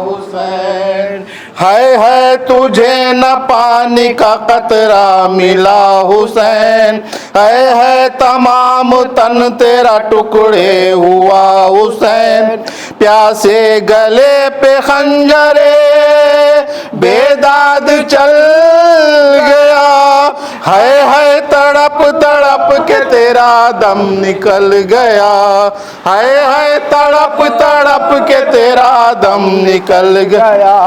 حسین ہے تجھے نہ پانی کا قطرہ ملا حسین، ہے تمام تن تیرا ٹکڑے ہوا حسین، پیاسے گلے پہ خنجرے بیداد چل گیا، ہے تڑپ تڑپ کے تیرا دم نکل گیا، ہے تڑپ تڑپ کے تیرا دم نکل گیا،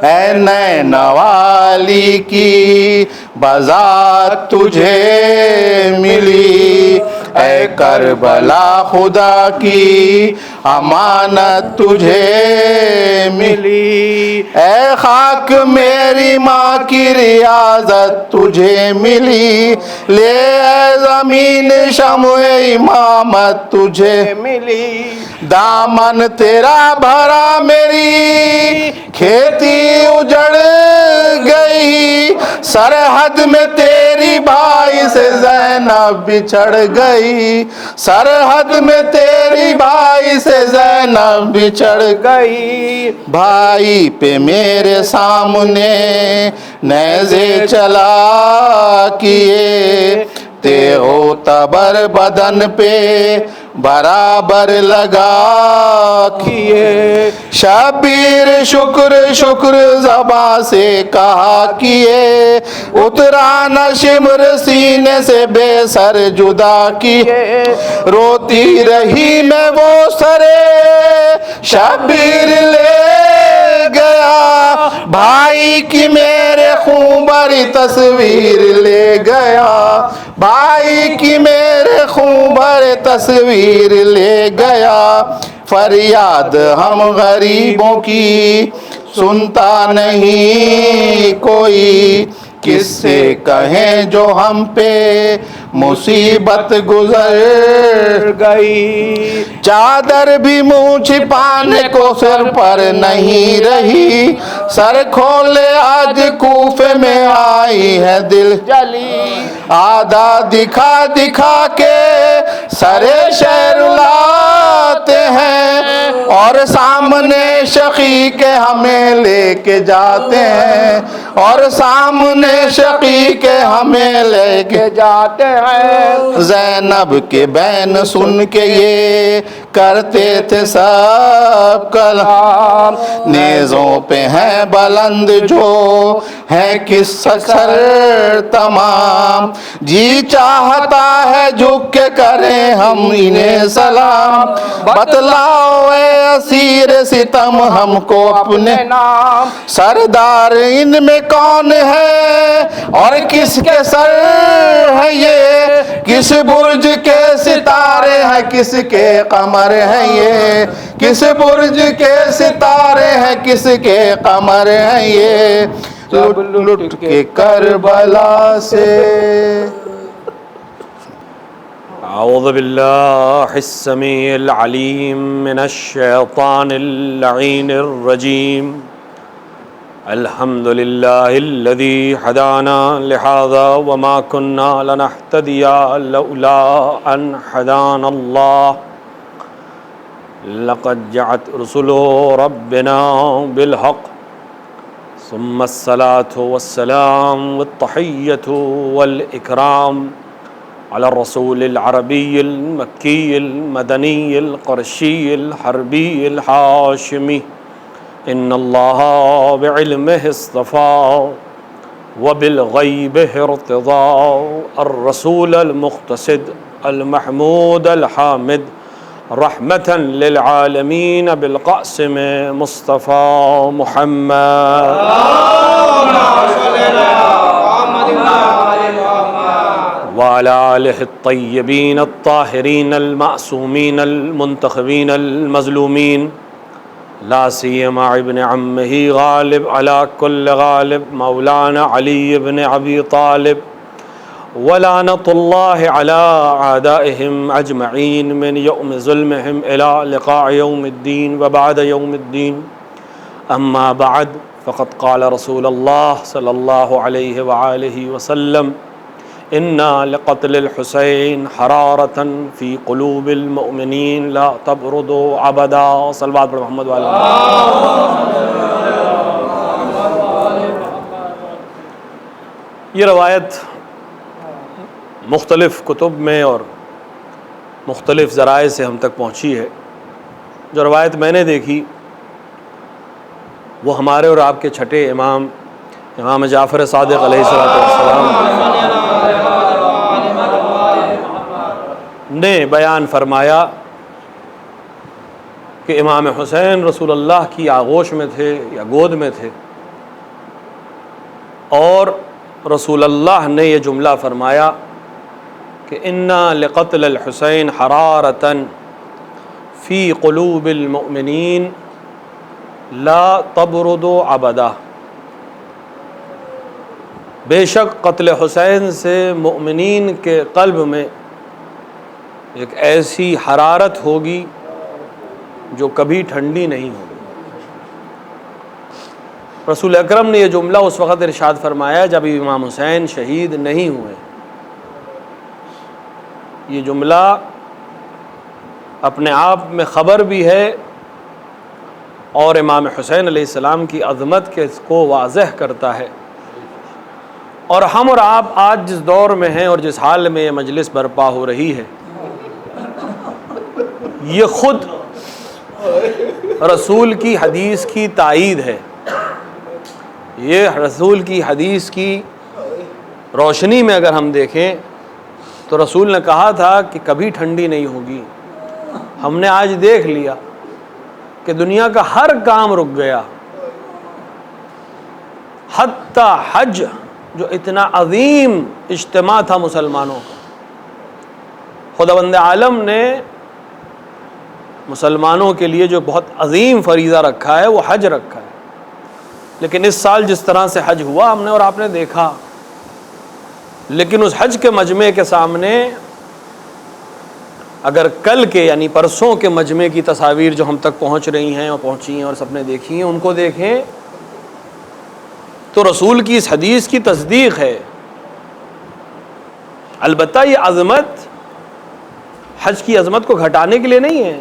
اے نین والی کی بذات تجھے ملی، اے کربلا خدا کی امانت تجھے ملی، اے خاک میری ماں کی ریاضت تجھے ملی، لے اے زمین شمع امامت تجھے ملی، دامن تیرا بھرا میری کھیتی اجڑ گئی، سرحد میں تیری بھائی سے زینب بچھڑ گئی، سرحد میں تیری بھائی سے زینب بچھڑ گئی، بھائی پہ میرے سامنے نیزے چلا کیے، تیغ و تبر بدن پہ برابر لگا کیے، شبیر شکر شکر زباں سے کہا کیے، اترا نہ شمر سینے سے بے سر جدا کیے، روتی رہی میں وہ سرے شبیر لے گیا، بھائی کی میرے خون بھری تصویر لے گیا، بھائی کی میرے خون بھری تصویر لے گیا، فریاد ہم غریبوں کی سنتا نہیں کوئی، کس سے کہیں جو ہم پہ مصیبت گزر گئی، چادر بھی منہ چھپانے کو سر پر نہیں رہی، سر کھولے آج کوفے میں آئی ہے دل جلی، آدھا دکھا دکھا کے سرے شہر لاتے ہیں، اور سامنے شقیق ہمیں لے کے جاتے ہیں، اور سامنے شقیق ہمیں لے کے جاتے ہیں، زینب کے بین سن کے یہ کرتے تھے سب کلام، نیزوں پہ ہیں بلند جو ہے کس سر تمام، جی چاہتا ہے جھک کے کریں ہم انہیں سلام، بتلاؤ اے اسیر ستم ہم کو اپنے نام، سردار ان میں کون ہے اور کس کے سر ہے یہ، کس برج کے ستارے ہیں کس کے قمر ہیں یہ، کس برج کے ستارے ہیں کس کے قمر ہیں یہ، لٹ لٹ کے کربلا سے۔ اعوذ باللہ السمیع العلیم من الشیطان اللعین الرجیم، الحمد للہ الذی ہدانا لہذا وما كنا لنہتدی لولا ان ہدانا اللہ، لقد جاءت رسل ربنا بالحق، ثم الصلاة والسلام والتحیۃ والاکرام على الرسول العربی المکی المدنی القرشی الحربی الحاشمی، ان اللہ بعلمہ اصطفى وبالغیبہ ارتضى، الرسول المقتصد المحمود الحامد، رحمة للعالمین بالقاسم مصطفى محمد، وعلى آلہ الطیبین الطاہرین المعصومین المنتخبین المظلومین، لا سیما ابن عمہ غالب علی کل غالب مولانا علی بن ابی طالب، ولعنۃ اللہ علی اعدائہم اجمعین من یوم ظلمہم الی لقاء یوم الدین وبعد یوم الدین، اما بعد فقد قال رسول اللہ صلی اللہ علیہ وآلہ وسلم، انا لقتل الحسین حرارۃ فی قلوب المؤمنین لا تبردوا ابدا. صلوات پر محمد والا. یہ روایت مختلف کتب میں اور مختلف ذرائع سے ہم تک پہنچی ہے. جو روایت میں نے دیکھی وہ ہمارے اور آپ کے چھٹے امام جعفر صادق علیہ السلام نے بیان فرمایا کہ امام حسین رسول اللہ کی آغوش میں تھے یا گود میں تھے، اور رسول اللہ نے یہ جملہ فرمایا کہ انا لقتل الحسین حرارۃ فی قلوب المؤمنین لا تبردوا ابدا. بے شک قتل حسین سے مؤمنین کے قلب میں ایک ایسی حرارت ہوگی جو کبھی ٹھنڈی نہیں ہوگی. رسول اکرم نے یہ جملہ اس وقت ارشاد فرمایا جب امام حسین شہید نہیں ہوئے. یہ جملہ اپنے آپ میں خبر بھی ہے اور امام حسین علیہ السلام کی عظمت کے کو واضح کرتا ہے. اور ہم اور آپ آج جس دور میں ہیں اور جس حال میں یہ مجلس برپا ہو رہی ہے، یہ خود رسول کی حدیث کی تائید ہے. یہ رسول کی حدیث کی روشنی میں اگر ہم دیکھیں تو رسول نے کہا تھا کہ کبھی ٹھنڈی نہیں ہوگی. ہم نے آج دیکھ لیا کہ دنیا کا ہر کام رک گیا، حتی حج جو اتنا عظیم اجتماع تھا مسلمانوں کا. خداوند عالم نے مسلمانوں کے لیے جو بہت عظیم فریضہ رکھا ہے وہ حج رکھا ہے، لیکن اس سال جس طرح سے حج ہوا ہم نے اور آپ نے دیکھا، لیکن اس حج کے مجمع کے سامنے اگر کل کے یعنی پرسوں کے مجمع کی تصاویر جو ہم تک پہنچ رہی ہیں اور پہنچی ہیں اور سب نے دیکھی ہیں ان کو دیکھیں تو رسول کی اس حدیث کی تصدیق ہے. البتہ یہ عظمت حج کی عظمت کو گھٹانے کے لیے نہیں ہے.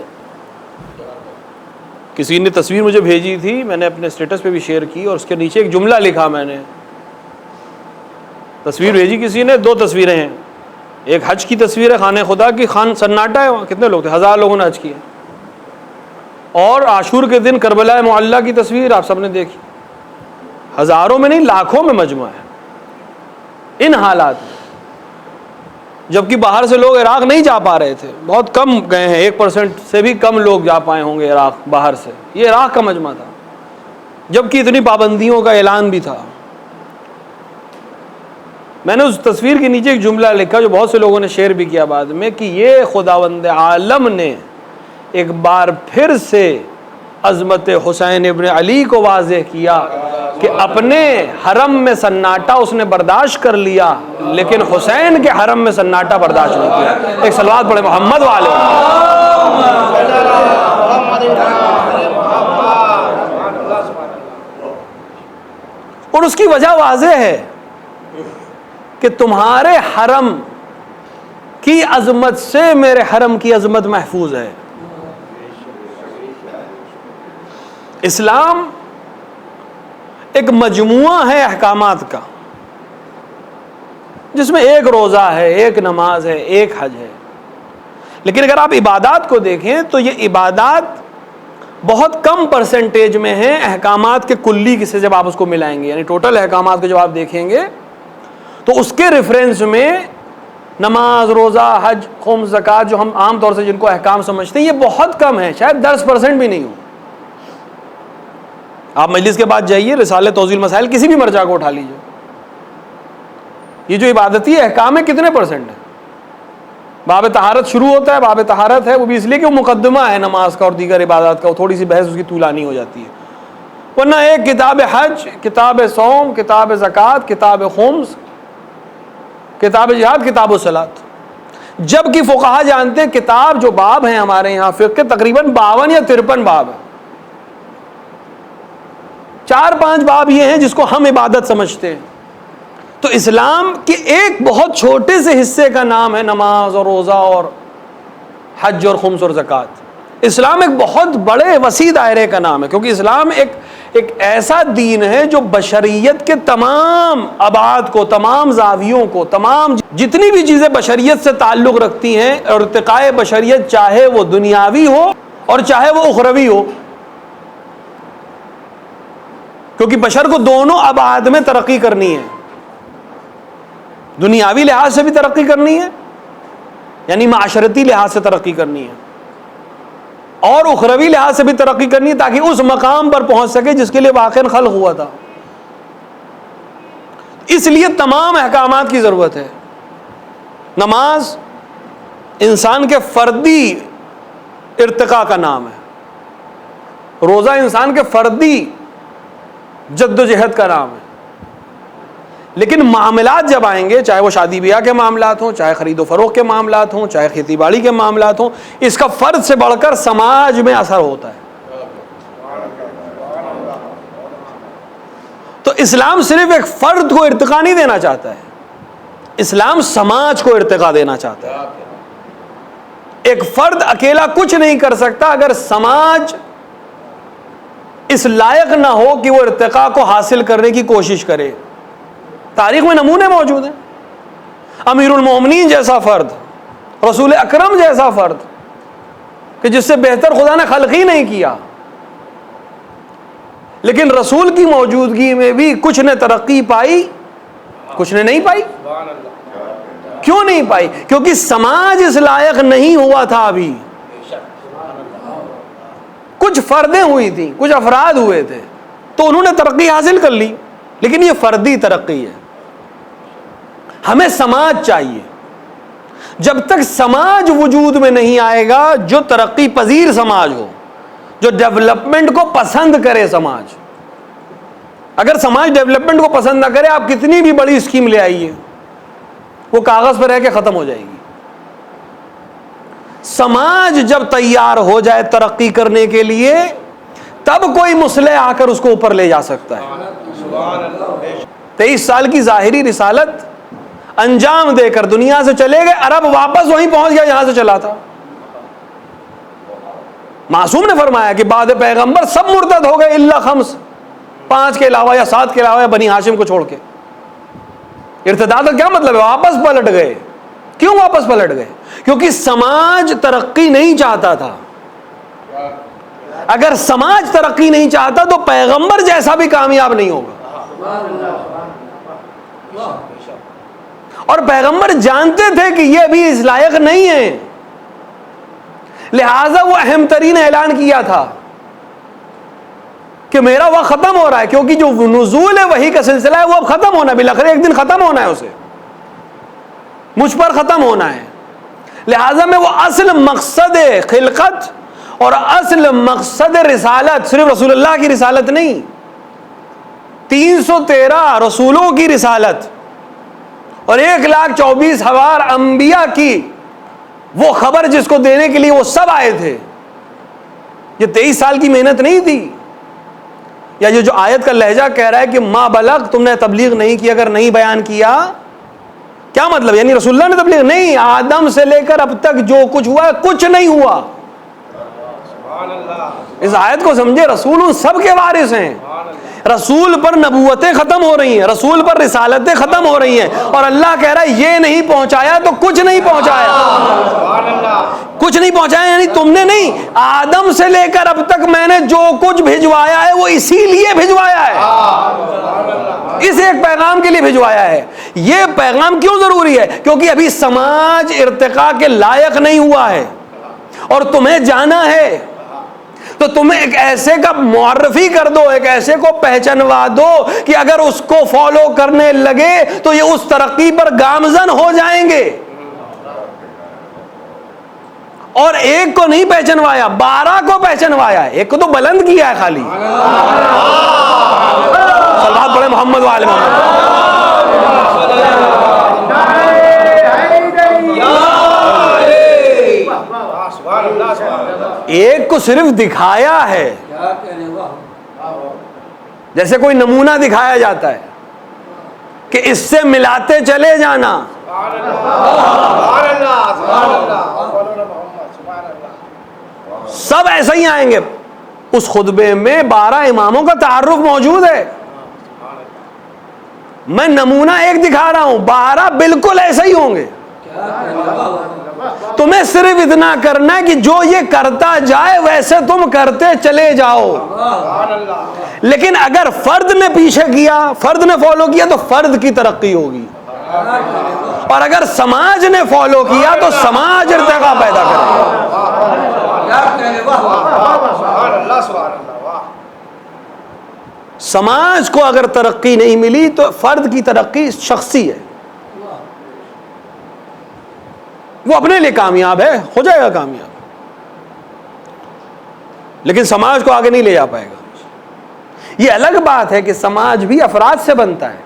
کسی نے تصویر مجھے بھیجی تھی، میں نے اپنے اسٹیٹس پہ بھی شیئر کی اور اس کے نیچے ایک جملہ لکھا. میں نے تصویر بھیجی کسی نے، 2 تصویریں ہیں. ایک حج کی تصویر ہے خانہ خدا کی، خان سناٹا ہے وہاں، کتنے لوگ تھے؟ 1000 لوگوں نے حج کیا. اور عاشور کے دن کربلا معلیٰ کی تصویر آپ سب نے دیکھی، ہزاروں میں نہیں لاکھوں میں مجمع ہے ان حالات میں. جبکہ باہر سے لوگ عراق نہیں جا پا رہے تھے، بہت کم گئے ہیں، 1% سے بھی کم لوگ جا پائے ہوں گے عراق باہر سے. یہ عراق کا مجمع تھا جبکہ اتنی پابندیوں کا اعلان بھی تھا. میں نے اس تصویر کے نیچے ایک جملہ لکھا جو بہت سے لوگوں نے شیئر بھی کیا بعد میں، کہ یہ خداوند عالم نے ایک بار پھر سے عظمت حسین ابن علی کو واضح کیا کہ اپنے حرم میں سناٹا اس نے برداشت کر لیا لیکن حسین کے حرم میں سناٹا برداشت نہیں کیا. ایک صلوات پڑھے محمد والے. اور اس کی وجہ واضح ہے کہ تمہارے حرم کی عظمت سے میرے حرم کی عظمت محفوظ ہے. اسلام ایک مجموعہ ہے احکامات کا جس میں ایک روزہ ہے، ایک نماز ہے، ایک حج ہے. لیکن اگر آپ عبادات کو دیکھیں تو یہ عبادات بہت کم پرسنٹیج میں ہیں احکامات کے کلی سے جب آپ اس کو ملائیں گے. یعنی ٹوٹل احکامات کو جب آپ دیکھیں گے تو اس کے ریفرنس میں نماز، روزہ، حج، خمس، زکوٰۃ جو ہم عام طور سے جن کو احکام سمجھتے ہیں یہ بہت کم ہے، شاید 10% بھی نہیں ہو. آپ مجلس کے بعد جائیے، رسالہ توضیح المسائل کسی بھی مرجع کو اٹھا لیجیے، یہ جو عبادتی احکام ہے کتنے پرسنٹ ہے؟ باب طہارت شروع ہوتا ہے، باب طہارت ہے وہ بھی اس لیے کہ وہ مقدمہ ہے نماز کا اور دیگر عبادات کا، وہ تھوڑی سی بحث اس کی طولانی ہو جاتی ہے. ورنہ ایک کتاب حج، کتاب صوم، کتاب زکوٰۃ، کتاب خمس، کتاب جہاد، کتاب الصلاۃ. جبکہ فقہا جانتے ہیں کتاب جو باب ہیں ہمارے یہاں فقہ کے تقریباً 52 یا 53 باب ہیں. 4-5 باب یہ ہیں جس کو ہم عبادت سمجھتے ہیں، تو اسلام کے ایک بہت چھوٹے سے حصے کا نام ہے نماز اور روزہ اور حج اور خمس اور زکوٰۃ. اسلام ایک بہت بڑے وسیع دائرے کا نام ہے، کیونکہ اسلام ایک ایسا دین ہے جو بشریت کے تمام ابعاد کو، تمام زاویوں کو، تمام جتنی بھی چیزیں بشریت سے تعلق رکھتی ہیں اور ارتقاء بشریت، چاہے وہ دنیاوی ہو اور چاہے وہ اخروی ہو، کیونکہ بشر کو دونوں ابعاد میں ترقی کرنی ہے. دنیاوی لحاظ سے بھی ترقی کرنی ہے، یعنی معاشرتی لحاظ سے ترقی کرنی ہے، اور اخروی لحاظ سے بھی ترقی کرنی ہے، تاکہ اس مقام پر پہنچ سکے جس کے لیے واقعاً خلق ہوا تھا. اس لیے تمام احکامات کی ضرورت ہے. نماز انسان کے فردی ارتقاء کا نام ہے، روزہ انسان کے فردی جد و جہد کا نام ہے. لیکن معاملات جب آئیں گے، چاہے وہ شادی بیاہ کے معاملات ہوں، چاہے خرید و فروخت کے معاملات ہوں، چاہے کھیتی باڑی کے معاملات ہوں، اس کا فرد سے بڑھ کر سماج میں اثر ہوتا ہے. تو اسلام صرف ایک فرد کو ارتقاء نہیں دینا چاہتا ہے، اسلام سماج کو ارتقاء دینا چاہتا ہے. ایک فرد اکیلا کچھ نہیں کر سکتا اگر سماج اس لائق نہ ہو کہ وہ ارتقاء کو حاصل کرنے کی کوشش کرے. تاریخ میں نمونے موجود ہیں، امیر المومنین جیسا فرد، رسول اکرم جیسا فرد، کہ جس سے بہتر خدا نے خلق ہی نہیں کیا، لیکن رسول کی موجودگی میں بھی کچھ نے ترقی پائی، کچھ نے نہیں پائی. کیوں نہیں پائی؟ کیونکہ سماج اس لائق نہیں ہوا تھا. ابھی کچھ فردیں ہوئی تھیں، کچھ افراد ہوئے تھے، تو انہوں نے ترقی حاصل کر لی، لیکن یہ فردی ترقی ہے. ہمیں سماج چاہیے. جب تک سماج وجود میں نہیں آئے گا جو ترقی پذیر سماج ہو، جو ڈیولپمنٹ کو پسند کرے سماج، اگر سماج ڈیولپمنٹ کو پسند نہ کرے، آپ کتنی بھی بڑی اسکیم لے آئیے، وہ کاغذ پر رہ کے ختم ہو جائے گی. سماج جب تیار ہو جائے ترقی کرنے کے لیے، تب کوئی مصلح آ کر اس کو اوپر لے جا سکتا ہے. 23 سال کی ظاہری رسالت انجام دے کر دنیا سے چلے گئے، عرب واپس وہیں پہنچ گیا جہاں سے چلا تھا. معصوم نے فرمایا کہ بعد پیغمبر سب مرتد ہو گئے الا خمس، 5 کے علاوہ یا 7 کے علاوہ یا بنی ہاشم کو چھوڑ کے. ارتداد کا کیا مطلب ہے؟ واپس پلٹ گئے. کیوں واپس پلٹ گئے؟ کیونکہ سماج ترقی نہیں چاہتا تھا. اگر سماج ترقی نہیں چاہتا تو پیغمبر جیسا بھی کامیاب نہیں ہوگا. اور پیغمبر جانتے تھے کہ یہ ابھی اس لائق نہیں ہے، لہذا وہ اہم ترین اعلان کیا تھا کہ میرا وقت ختم ہو رہا ہے، کیونکہ جو نزول ہے وحی کا سلسلہ ہے وہ اب ختم ہونا ہے، بالآخر ایک دن ختم ہونا ہے، اسے مجھ پر ختم ہونا ہے. لہذا میں وہ اصل مقصد خلقت اور اصل مقصد رسالت، صرف رسول اللہ کی رسالت نہیں، 313 رسولوں کی رسالت اور 1,24,000 انبیاء کی وہ خبر جس کو دینے کے لیے وہ سب آئے تھے. یہ 23 سال کی محنت نہیں تھی. یا یہ جو آیت کا لہجہ کہہ رہا ہے کہ ما بلغ، تم نے تبلیغ نہیں کی، اگر نہیں بیان کیا، کیا مطلب؟ یعنی رسول اللہ نے تبلیغ نہیں، آدم سے لے کر اب تک جو کچھ ہوا ہے کچھ نہیں ہوا. اس آیت کو سمجھے، رسول ان سب کے وارث ہیں. رسول پر نبوتیں ختم ہو رہی ہیں، رسول پر رسالتیں ختم ہو رہی ہیں، اور اللہ کہہ رہا ہے یہ نہیں پہنچایا تو کچھ نہیں پہنچایا. کچھ نہیں پہنچایا یعنی تم نے نہیں، آدم سے لے کر اب تک میں نے جو کچھ بھجوایا ہے وہ اسی لیے بھجوایا ہے، اس ایک پیغام کے لیے بھجوایا ہے. یہ پیغام کیوں ضروری ہے؟ کیونکہ ابھی سماج ارتقاء کے لائق نہیں ہوا ہے اور تمہیں جانا ہے. تو تمہیں ایک ایسے کا معرفی کر دو، ایک ایسے کو پہچانوا دو کہ اگر اس کو فالو کرنے لگے تو یہ اس ترقی پر گامزن ہو جائیں گے. اور ایک کو نہیں پہچانوایا، 12 کو پہچانوایا. ایک کو تو بلند کیا ہے خالی. صلوات پڑھے محمد وآل محمد. ایک کو صرف دکھایا ہے، جیسے کوئی نمونہ دکھایا جاتا ہے. کہ اس سے ملاتے چلے جانا. سب ایسے ہی آئیں گے. اس خطبے میں 12 اماموں کا تعارف موجود ہے. میں نمونہ ایک دکھا رہا ہوں, 12 بالکل ایسے ہی ہوں گے. تمہیں صرف اتنا کرنا ہے کہ جو یہ کرتا جائے ویسے تم کرتے چلے جاؤ. لیکن اگر فرد نے پیچھے کیا, فرد نے فالو کیا تو فرد کی ترقی ہوگی, اور اگر سماج نے فالو کیا تو سماج ارتقا پیدا کرے گا. سماج کو اگر ترقی نہیں ملی تو فرد کی ترقی شخصی ہے, وہ اپنے لیے کامیاب ہے, ہو جائے گا کامیاب, لیکن سماج کو آگے نہیں لے جا پائے گا. یہ الگ بات ہے کہ سماج بھی افراد سے بنتا ہے,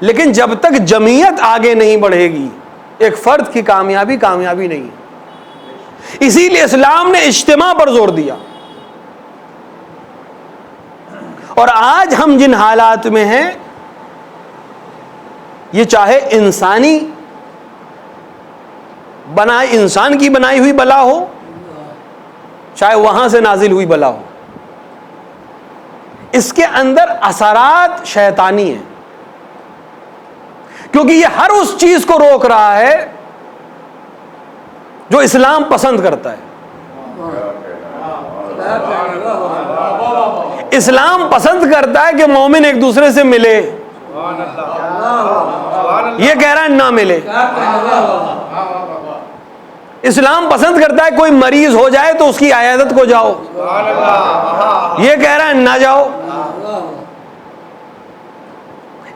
لیکن جب تک جمعیت آگے نہیں بڑھے گی ایک فرد کی کامیابی کامیابی نہیں ہے. اسی لیے اسلام نے اجتماع پر زور دیا. اور آج ہم جن حالات میں ہیں, یہ چاہے انسانی انسان کی بنائی ہوئی بلا ہو, چاہے وہاں سے نازل ہوئی بلا ہو, اس کے اندر اثرات شیطانی ہیں, کیونکہ یہ ہر اس چیز کو روک رہا ہے جو اسلام پسند کرتا ہے. اسلام پسند کرتا ہے کہ مومن ایک دوسرے سے ملے, یہ کہہ رہا ہے نہ ملے. اسلام پسند کرتا ہے کوئی مریض ہو جائے تو اس کی عیادت کو جاؤ, یہ کہہ رہا ہے نہ جاؤ.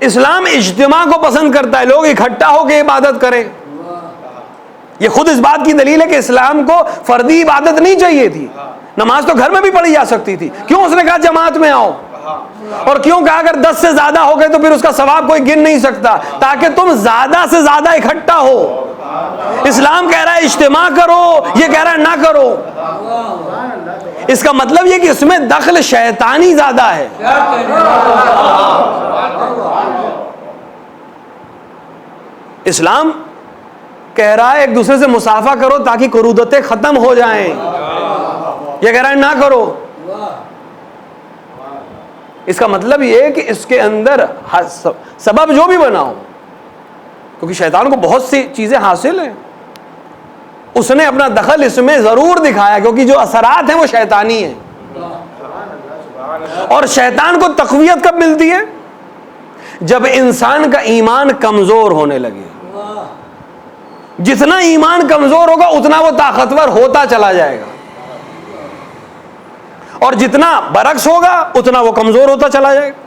اسلام اجتماع کو پسند کرتا ہے, لوگ اکٹھا ہو کے عبادت کریں. یہ خود اس بات کی دلیل ہے کہ اسلام کو فردی عبادت نہیں چاہیے تھی, نماز تو گھر میں بھی پڑھی جا سکتی تھی. کیوں اس نے کہا جماعت میں آؤ, اور کیوں کہا اگر 10 سے زیادہ ہو گئے تو پھر اس کا ثواب کوئی گن نہیں سکتا, تاکہ تم زیادہ سے زیادہ اکٹھا ہو. اسلام کہہ رہا ہے اجتماع کرو, یہ کہہ رہا ہے نہ کرو. اس کا مطلب یہ کہ اس میں دخل شیطانی زیادہ ہے. اسلام کہہ رہا ہے ایک دوسرے سے مصافحہ کرو تاکہ کرودتیں ختم ہو جائیں, یہ کہہ رہا ہے نہ کرو. اس کا مطلب یہ ہے کہ اس کے اندر سبب جو بھی بناؤ, کیونکہ شیطان کو بہت سی چیزیں حاصل ہیں, اس نے اپنا دخل اس میں ضرور دکھایا, کیونکہ جو اثرات ہیں وہ شیطانی ہیں. اور شیطان کو تقویت کب ملتی ہے؟ جب انسان کا ایمان کمزور ہونے لگے. جتنا ایمان کمزور ہوگا اتنا وہ طاقتور ہوتا چلا جائے گا, اور جتنا برعکس ہوگا اتنا وہ کمزور ہوتا چلا جائے گا.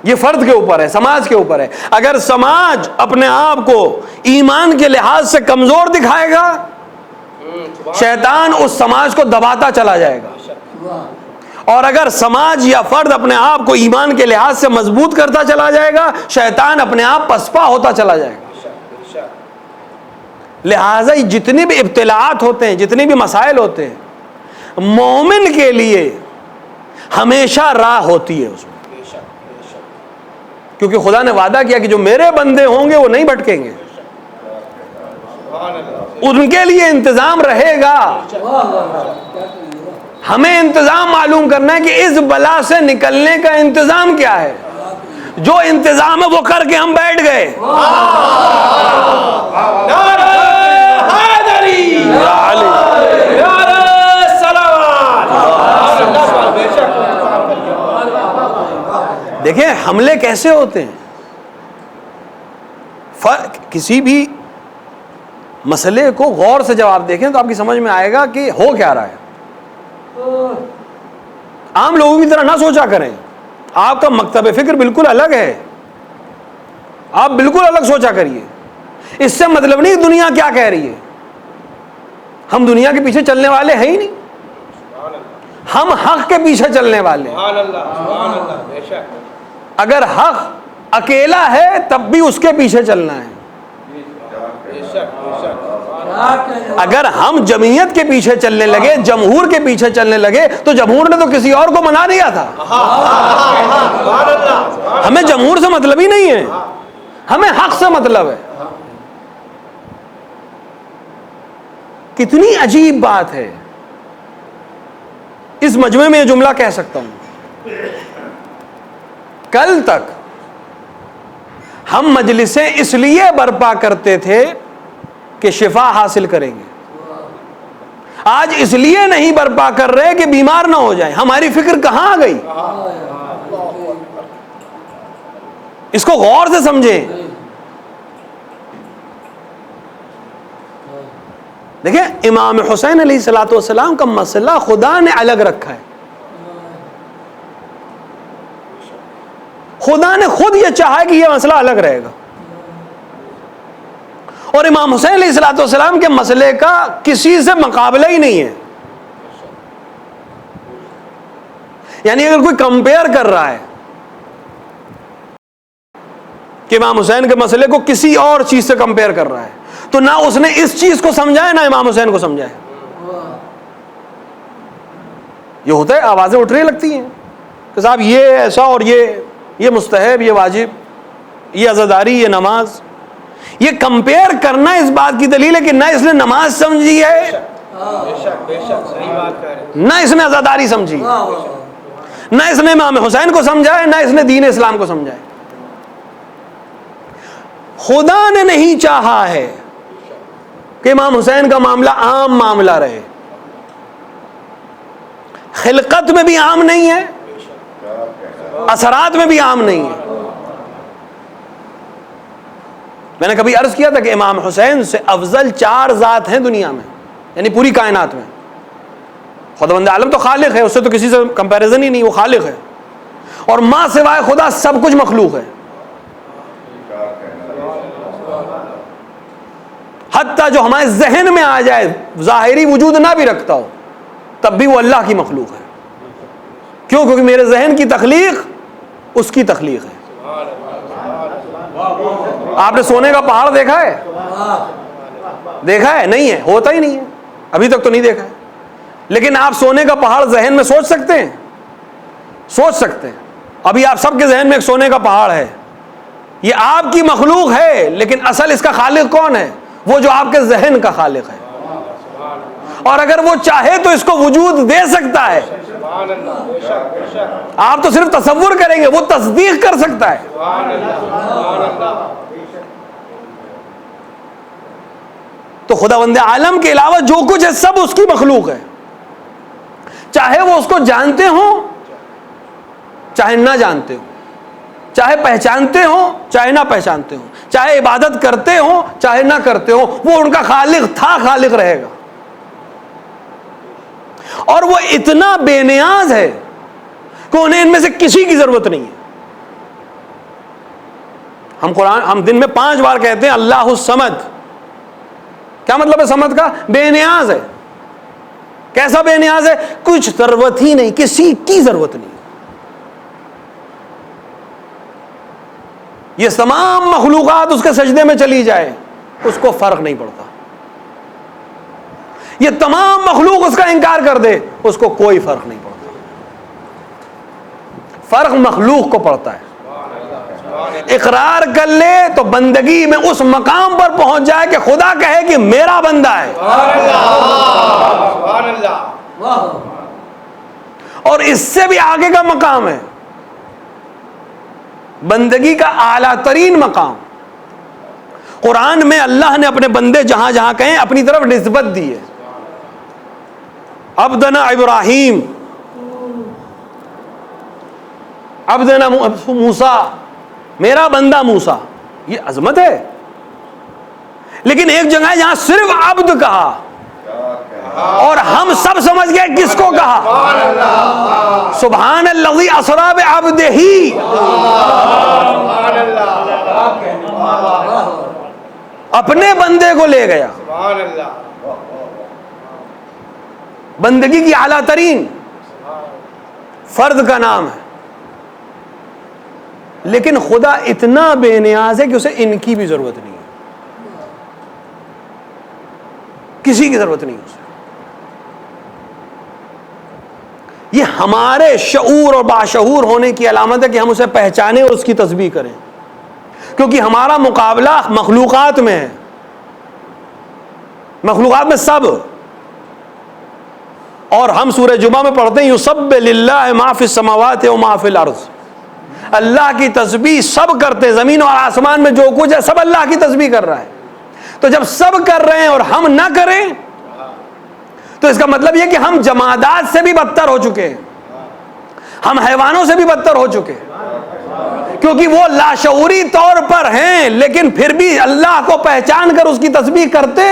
یہ فرد کے اوپر ہے, سماج کے اوپر ہے. اگر سماج اپنے آپ کو ایمان کے لحاظ سے کمزور دکھائے گا, شیطان اس سماج کو دباتا چلا جائے گا. اور اگر سماج یا فرد اپنے آپ کو ایمان کے لحاظ سے مضبوط کرتا چلا جائے گا, شیطان اپنے آپ پسپا ہوتا چلا جائے گا. لہذا جتنے بھی ابتلاعات ہوتے ہیں, جتنے بھی مسائل ہوتے ہیں, مومن کے لیے ہمیشہ راہ ہوتی ہے اس میں, کیونکہ خدا نے وعدہ کیا کہ جو میرے بندے ہوں گے وہ نہیں بھٹکیں گے, ان کے لیے انتظام رہے گا. ہمیں انتظام معلوم کرنا ہے کہ اس بلا سے نکلنے کا انتظام کیا ہے. جو انتظام ہے وہ کر کے ہم بیٹھ گئے. دیکھیں حملے کیسے ہوتے ہیں. کسی بھی مسئلے کو غور سے جب آپ دیکھیں تو آپ کی سمجھ میں آئے گا کہ ہو کیا رہا ہے. عام لوگوں کی طرح نہ سوچا کریں. آپ کا مکتب فکر بالکل الگ ہے, آپ بالکل الگ سوچا کریے. اس سے مطلب نہیں دنیا کیا کہہ رہی ہے, ہم دنیا کے پیچھے چلنے والے ہیں ہی نہیں, ہم حق کے پیچھے چلنے والے ہیں. اگر حق اکیلا ہے تب بھی اس کے پیچھے چلنا ہے. اگر ہم جمعیت کے پیچھے چلنے لگے, جمہور کے پیچھے چلنے لگے, تو جمہور نے تو کسی اور کو منا دیا تھا. ہمیں جمہور سے مطلب ہی نہیں ہے, ہمیں حق سے مطلب ہے. کتنی عجیب بات ہے. اس مجمع میں یہ جملہ کہہ سکتا ہوں, کل تک ہم مجلسیں اس لیے برپا کرتے تھے کہ شفا حاصل کریں گے, آج اس لیے نہیں برپا کر رہے کہ بیمار نہ ہو جائیں. ہماری فکر کہاں آ گئی؟ اس کو غور سے سمجھیں. دیکھیں, امام حسین علیہ الصلوۃ والسلام کا مسئلہ خدا نے الگ رکھا ہے. خدا نے خود یہ چاہا کہ یہ مسئلہ الگ رہے گا, اور امام حسین علیہ الصلوۃ والسلام کے مسئلے کا کسی سے مقابلہ ہی نہیں ہے. یعنی اگر کوئی کمپیئر کر رہا ہے کہ امام حسین کے مسئلے کو کسی اور چیز سے کمپیئر کر رہا ہے, تو نہ اس نے اس چیز کو سمجھا ہے نہ امام حسین کو سمجھا ہے. یہ ہوتا ہے, آوازیں اٹھنے لگتی ہیں کہ صاحب یہ ایسا اور یہ مستحب, یہ واجب, یہ عزاداری, یہ نماز. یہ کمپیئر کرنا اس بات کی دلیل ہے کہ نہ اس نے نماز سمجھی ہے, نہ اس نے عزاداری سمجھی, نہ اس نے امام حسین کو سمجھا ہے, نہ اس نے دین اسلام کو سمجھا ہے. خدا نے نہیں چاہا ہے کہ امام حسین کا معاملہ عام معاملہ رہے. خلقت میں بھی عام نہیں ہے, اثرات میں بھی عام نہیں ہے. میں نے کبھی عرض کیا تھا کہ امام حسین سے افضل 4 ذات ہیں دنیا میں, یعنی پوری کائنات میں. خداوند عالم تو خالق ہے, اس سے تو کسی سے کمپیریزن ہی نہیں, وہ خالق ہے, اور ماں سوائے خدا سب کچھ مخلوق ہے. حتیٰ جو ہمارے ذہن میں آ جائے, ظاہری وجود نہ بھی رکھتا ہو, تب بھی وہ اللہ کی مخلوق ہے. کیوں؟ کیونکہ میرے ذہن کی تخلیق اس کی تخلیق ہے. آپ نے سونے کا پہاڑ دیکھا ہے؟ دیکھا ہے؟ نہیں ہے, ہوتا ہی نہیں ہے, ابھی تک تو نہیں دیکھا ہے. لیکن آپ سونے کا پہاڑ ذہن میں سوچ سکتے ہیں؟ سوچ سکتے ہیں. ابھی آپ سب کے ذہن میں ایک سونے کا پہاڑ ہے, یہ آپ کی مخلوق ہے, لیکن اصل اس کا خالق کون ہے؟ وہ جو آپ کے ذہن کا خالق ہے. اور اگر وہ چاہے تو اس کو وجود دے سکتا ہے. آپ تو صرف تصور کریں گے, وہ تصدیق کر سکتا ہے. تو خداوند عالم کے علاوہ جو کچھ ہے سب اس کی مخلوق ہے, چاہے وہ اس کو جانتے ہوں چاہے نہ جانتے ہوں, چاہے پہچانتے ہوں چاہے نہ پہچانتے ہوں, چاہے عبادت کرتے ہوں چاہے نہ کرتے ہوں, وہ ان کا خالق تھا, خالق رہے گا. اور وہ اتنا بے نیاز ہے کہ انہیں ان میں سے کسی کی ضرورت نہیں ہے. ہم دن میں 5 بار کہتے ہیں اللہ الصمد. کیا مطلب ہے صمد کا؟ بے نیاز ہے. کیسا بے نیاز ہے؟ کچھ ضرورت ہی نہیں, کسی کی ضرورت نہیں. یہ تمام مخلوقات اس کے سجدے میں چلی جائے, اس کو فرق نہیں پڑتا. یہ تمام مخلوق اس کا انکار کر دے, اس کو کوئی فرق نہیں پڑتا. فرق مخلوق کو پڑتا ہے. اقرار کر لے تو بندگی میں اس مقام پر پہنچ جائے کہ خدا کہے کہ میرا بندہ ہے. اور اس سے بھی آگے کا مقام ہے, بندگی کا اعلیٰ ترین مقام. قرآن میں اللہ نے اپنے بندے جہاں جہاں کہیں اپنی طرف نسبت دی ہے. عبدنا ابراہیم, عبدنا موسیٰ, میرا بندہ موسیٰ. یہ عظمت ہے. لیکن ایک جگہ ہے جہاں صرف عبد کہا, اور ہم سب سمجھ گئے کس کو کہا. سبحان الذی اسری بعبدہ, اپنے بندے کو لے گیا. بندگی کی اعلیٰ ترین فرد کا نام ہے. لیکن خدا اتنا بے نیاز ہے کہ اسے ان کی بھی ضرورت نہیں ہے. کسی کی ضرورت نہیں اسے. یہ ہمارے شعور اور باشعور ہونے کی علامت ہے کہ ہم اسے پہچانیں اور اس کی تسبیح کریں, کیونکہ ہمارا مقابلہ مخلوقات میں ہے, مخلوقات میں سب. اور ہم سورہ جمعہ میں پڑھتے ہیں یسبح للہ ما فی السماوات و ما فی الارض, اللہ کی تسبیح سب کرتے, زمین اور آسمان میں جو کچھ ہے سب اللہ کی تسبیح کر رہا ہے. تو جب سب کر رہے ہیں اور ہم نہ کریں تو اس کا مطلب یہ کہ ہم جمادات سے بھی بدتر ہو چکے ہیں, ہم حیوانوں سے بھی بدتر ہو چکے ہیں, کیونکہ وہ لاشعوری طور پر ہیں لیکن پھر بھی اللہ کو پہچان کر اس کی تسبیح کرتے,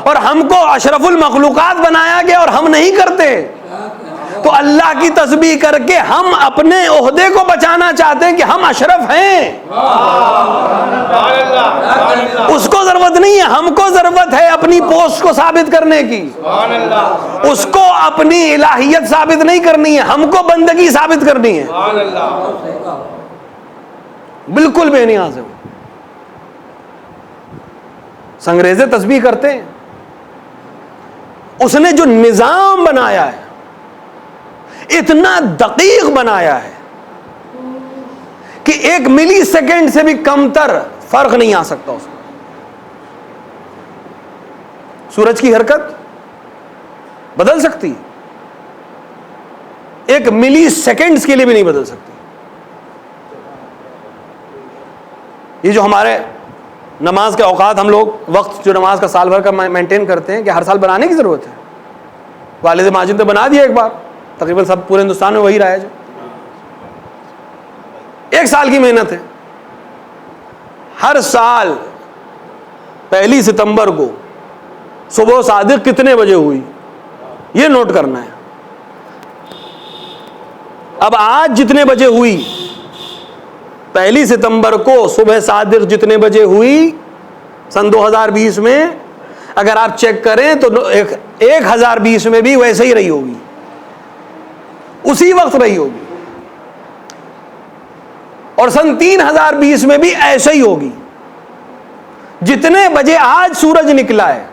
اور ہم کو اشرف المخلوقات بنایا گیا اور ہم نہیں کرتے. تو اللہ کی تسبیح کر کے ہم اپنے عہدے کو بچانا چاہتے ہیں کہ ہم اشرف ہیں. اس کو ضرورت نہیں ہے, ہم کو ضرورت ہے اپنی پوسٹ کو ثابت کرنے کی. اس کو اپنی الہیت ثابت نہیں کرنی ہے, ہم کو بندگی ثابت کرنی ہے. بالکل بے نیاز ہے. سنگریزے تسبیح کرتے ہیں. اس نے جو نظام بنایا ہے اتنا دقیق بنایا ہے کہ 1 ملی سیکنڈ سے بھی کمتر فرق نہیں آ سکتا اس میں. سورج کی حرکت بدل سکتی, 1 ملی سیکنڈز کے لیے بھی نہیں بدل سکتی. یہ جو ہمارے نماز کے اوقات, ہم لوگ وقت جو نماز کا سال بھر کا مینٹین کرتے ہیں, کہ ہر سال بنانے کی ضرورت ہے. والد ماجد نے بنا دیا ایک بار, تقریباً سب پورے ہندوستان میں وہی رائج ہے. 1 سال کی محنت ہے. ہر سال 1 ستمبر کو صبح صادق کتنے بجے ہوئی یہ نوٹ کرنا ہے. اب آج جتنے بجے ہوئی, 1 ستمبر کو صبح صادق جتنے بجے ہوئی سن 2020 میں, اگر آپ چیک کریں تو 1020 میں بھی ویسے ہی رہی ہوگی, اسی وقت رہی ہوگی. اور سن 3020 میں بھی ایسے ہی ہوگی. جتنے بجے آج سورج نکلا ہے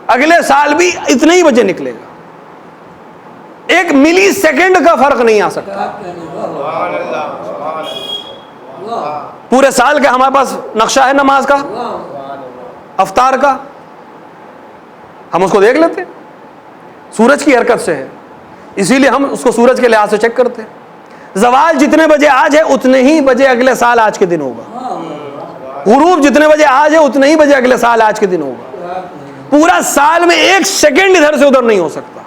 اگلے سال بھی اتنے ہی بجے نکلے گا. 1 ملی سیکنڈ کا فرق نہیں آ سکتا. پورے سال کا ہمارے پاس نقشہ ہے نماز کا, افطار کا, ہم اس کو دیکھ لیتے ہیں. سورج کی حرکت سے ہے, اسی لیے ہم اس کو سورج کے لحاظ سے چیک کرتے ہیں. زوال جتنے بجے آج ہے اتنے ہی بجے اگلے سال آج کے دن ہوگا. غروب جتنے بجے آج ہے اتنے ہی بجے اگلے سال آج کے دن ہوگا. پورا سال میں 1 سیکنڈ ادھر سے ادھر نہیں ہو سکتا.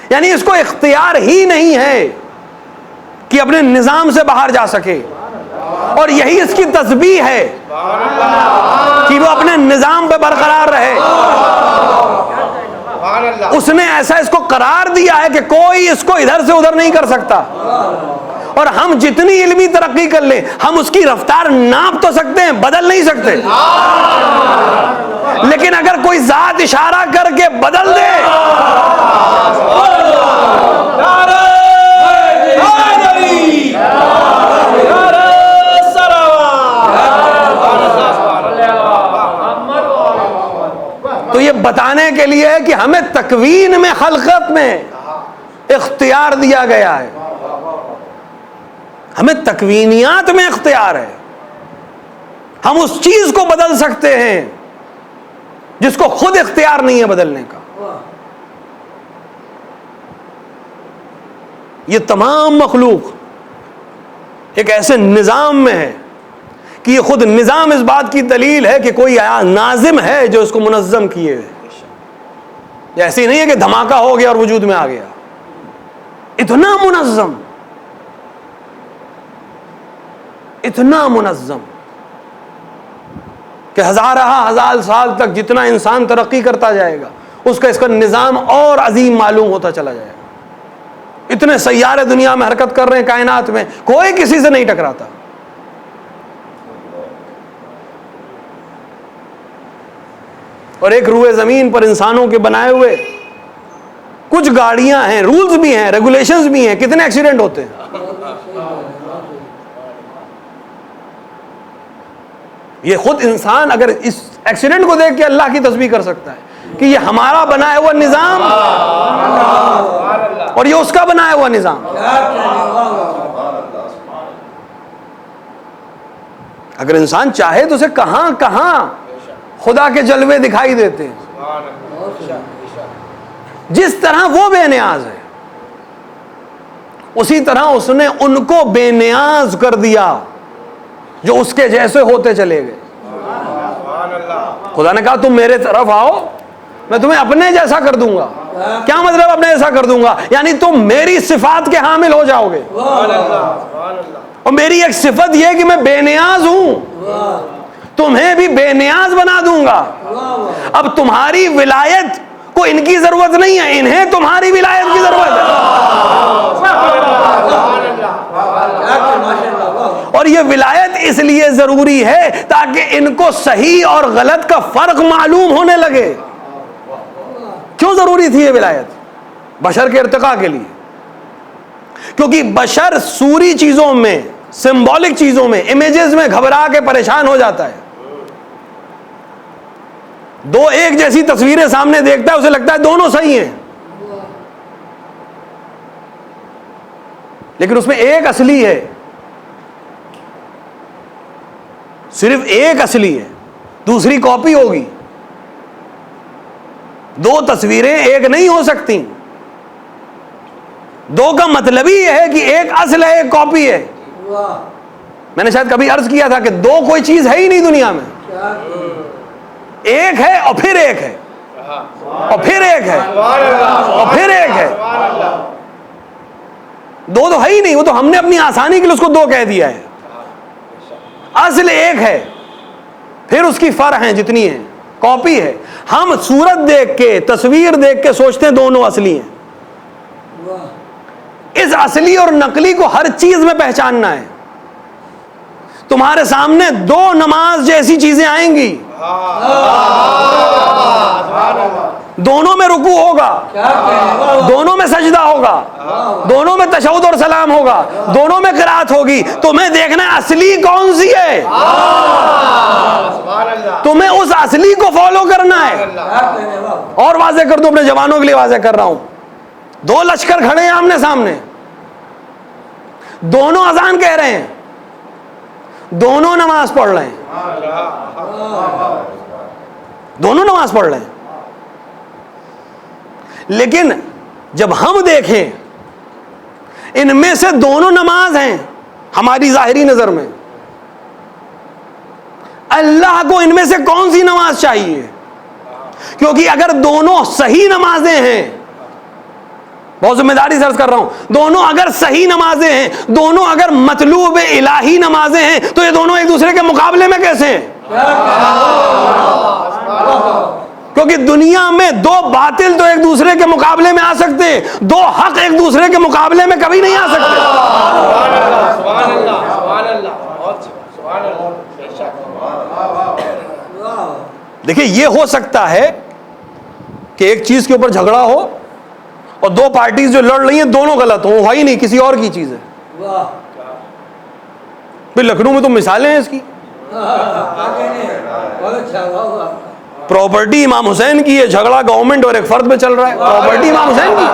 یعنی اس کو اختیار ہی نہیں ہے کہ اپنے نظام سے باہر جا سکے, اور یہی اس کی تسبیح ہے کہ وہ اپنے نظام پہ برقرار رہے. اس نے ایسا اس کو قرار دیا ہے کہ کوئی اس کو ادھر سے ادھر نہیں کر سکتا. اور ہم جتنی علمی ترقی کر لیں, ہم اس کی رفتار ناپ تو سکتے ہیں, بدل نہیں سکتے. لیکن اگر کوئی ذات اشارہ کر کے بدل دے, تو یہ بتانے کے لیے ہے کہ ہمیں تکوین میں, خلقت میں اختیار دیا گیا ہے. ہمیں تکوینیات میں اختیار ہے. ہم اس چیز کو بدل سکتے ہیں جس کو خود اختیار نہیں ہے بدلنے کا. یہ تمام مخلوق ایک ایسے نظام میں ہے کہ یہ خود نظام اس بات کی دلیل ہے کہ کوئی ناظم ہے جو اس کو منظم کیے ہوئے. ایسی نہیں ہے کہ دھماکہ ہو گیا اور وجود میں آ گیا. اتنا منظم, اتنا منظم کہ ہزار سال تک جتنا انسان ترقی کرتا جائے گا اس کا نظام اور عظیم معلوم ہوتا چلا جائے گا. اتنے سیارے دنیا میں حرکت کر رہے ہیں کائنات میں, کوئی کسی سے نہیں ٹکراتا. اور ایک روئے زمین پر انسانوں کے بنائے ہوئے کچھ گاڑیاں ہیں, رولز بھی ہیں, ریگولیشنز بھی ہیں. کتنے ایکسیڈنٹ ہوتے ہیں. یہ خود انسان اگر اس ایکسیڈنٹ کو دیکھ کے اللہ کی تسبیح کر سکتا ہے کہ یہ ہمارا بنایا ہوا نظام اور یہ اس کا بنایا ہوا نظام. اگر انسان چاہے تو اسے کہاں کہاں خدا کے جلوے دکھائی دیتے ہیں. جس طرح وہ بے نیاز ہے اسی طرح اس نے ان کو بے نیاز کر دیا جو اس کے جیسے ہوتے چلے گئے. خدا نے کہا تم میرے طرف آؤ میں تمہیں اپنے جیسا کر دوں گا. کیا مطلب اپنے جیسا کر دوں گا؟ یعنی تم میری صفات کے حامل ہو جاؤ گے. اور میری ایک صفت یہ کہ میں بے نیاز ہوں، تمہیں بھی بے نیاز بنا دوں گا. اب تمہاری ولایت کو ان کی ضرورت نہیں ہے، انہیں تمہاری ولایت کی ضرورت ہے. اور یہ ولایت اس لیے ضروری ہے تاکہ ان کو صحیح اور غلط کا فرق معلوم ہونے لگے. کیوں ضروری تھی یہ ولایت؟ بشر کے ارتقاء کے لیے. کیونکہ بشر سوری چیزوں میں، سمبولک چیزوں میں، امیجز میں گھبرا کے پریشان ہو جاتا ہے. دو ایک جیسی تصویریں سامنے دیکھتا ہے اسے لگتا ہے دونوں صحیح ہیں، لیکن اس میں ایک اصلی ہے، صرف ایک اصلی ہے، دوسری کاپی ہوگی. دو تصویریں ایک نہیں ہو سکتی. دو کا مطلب ہی یہ ہے کہ ایک اصل ہے ایک کاپی ہے. میں نے شاید کبھی عرض کیا تھا کہ دو کوئی چیز ہے ہی نہیں دنیا میں. ایک ہے اور پھر ایک ہے اور پھر ایک ہے اور پھر ایک ہے. دو تو ہے ہی نہیں، وہ تو ہم نے اپنی آسانی کے لیے اس کو دو کہہ دیا ہے. اصل ایک ہے، پھر اس کی فرع ہیں جتنی ہیں، کاپی ہے. ہم صورت دیکھ کے، تصویر دیکھ کے سوچتے ہیں دونوں اصلی ہیں. اس اصلی اور نقلی کو ہر چیز میں پہچاننا ہے. تمہارے سامنے دو نماز جیسی چیزیں آئیں گی، دونوں میں رکوع ہوگا، دونوں میں سجدہ ہوگا، دونوں میں تشہد اور سلام ہوگا، دونوں میں قرات ہوگی. تمہیں دیکھنا ہے اصلی کون سی ہے، تمہیں اس اصلی کو فالو کرنا ہے. اور واضح کر دوں، اپنے جوانوں کے لیے واضح کر رہا ہوں. دو لشکر کھڑے ہیں آمنے سامنے، دونوں اذان کہہ رہے ہیں، دونوں نماز پڑھ رہے ہیں، دونوں نماز پڑھ رہے ہیں. لیکن جب ہم دیکھیں ان میں سے دونوں نماز ہیں ہماری ظاہری نظر میں، اللہ کو ان میں سے کون سی نماز چاہیے؟ کیونکہ اگر دونوں صحیح نمازیں ہیں، بہت ذمہ داری سے عرض کر رہا ہوں، دونوں اگر صحیح نمازیں ہیں، دونوں اگر مطلوب الہی نمازیں ہیں، تو یہ دونوں ایک دوسرے کے مقابلے میں کیسے ہیں؟ کیونکہ دنیا میں دو باطل تو ایک دوسرے کے مقابلے میں آ سکتے ہیں، دو حق ایک دوسرے کے مقابلے میں کبھی نہیں آ سکتے. دیکھیں یہ ہو سکتا ہے کہ ایک چیز کے اوپر جھگڑا ہو اور دو پارٹیز جو لڑ رہی ہیں دونوں غلط ہوں، ہوا ہی نہیں، کسی اور کی چیز ہے. پھر لکھنؤ میں تو مثالیں ہیں اس کی. پراپرٹی امام حسین کی ہے، جھگڑا گورنمنٹ اور ایک فرد میں چل رہا ہے. پراپرٹی امام حسین کی.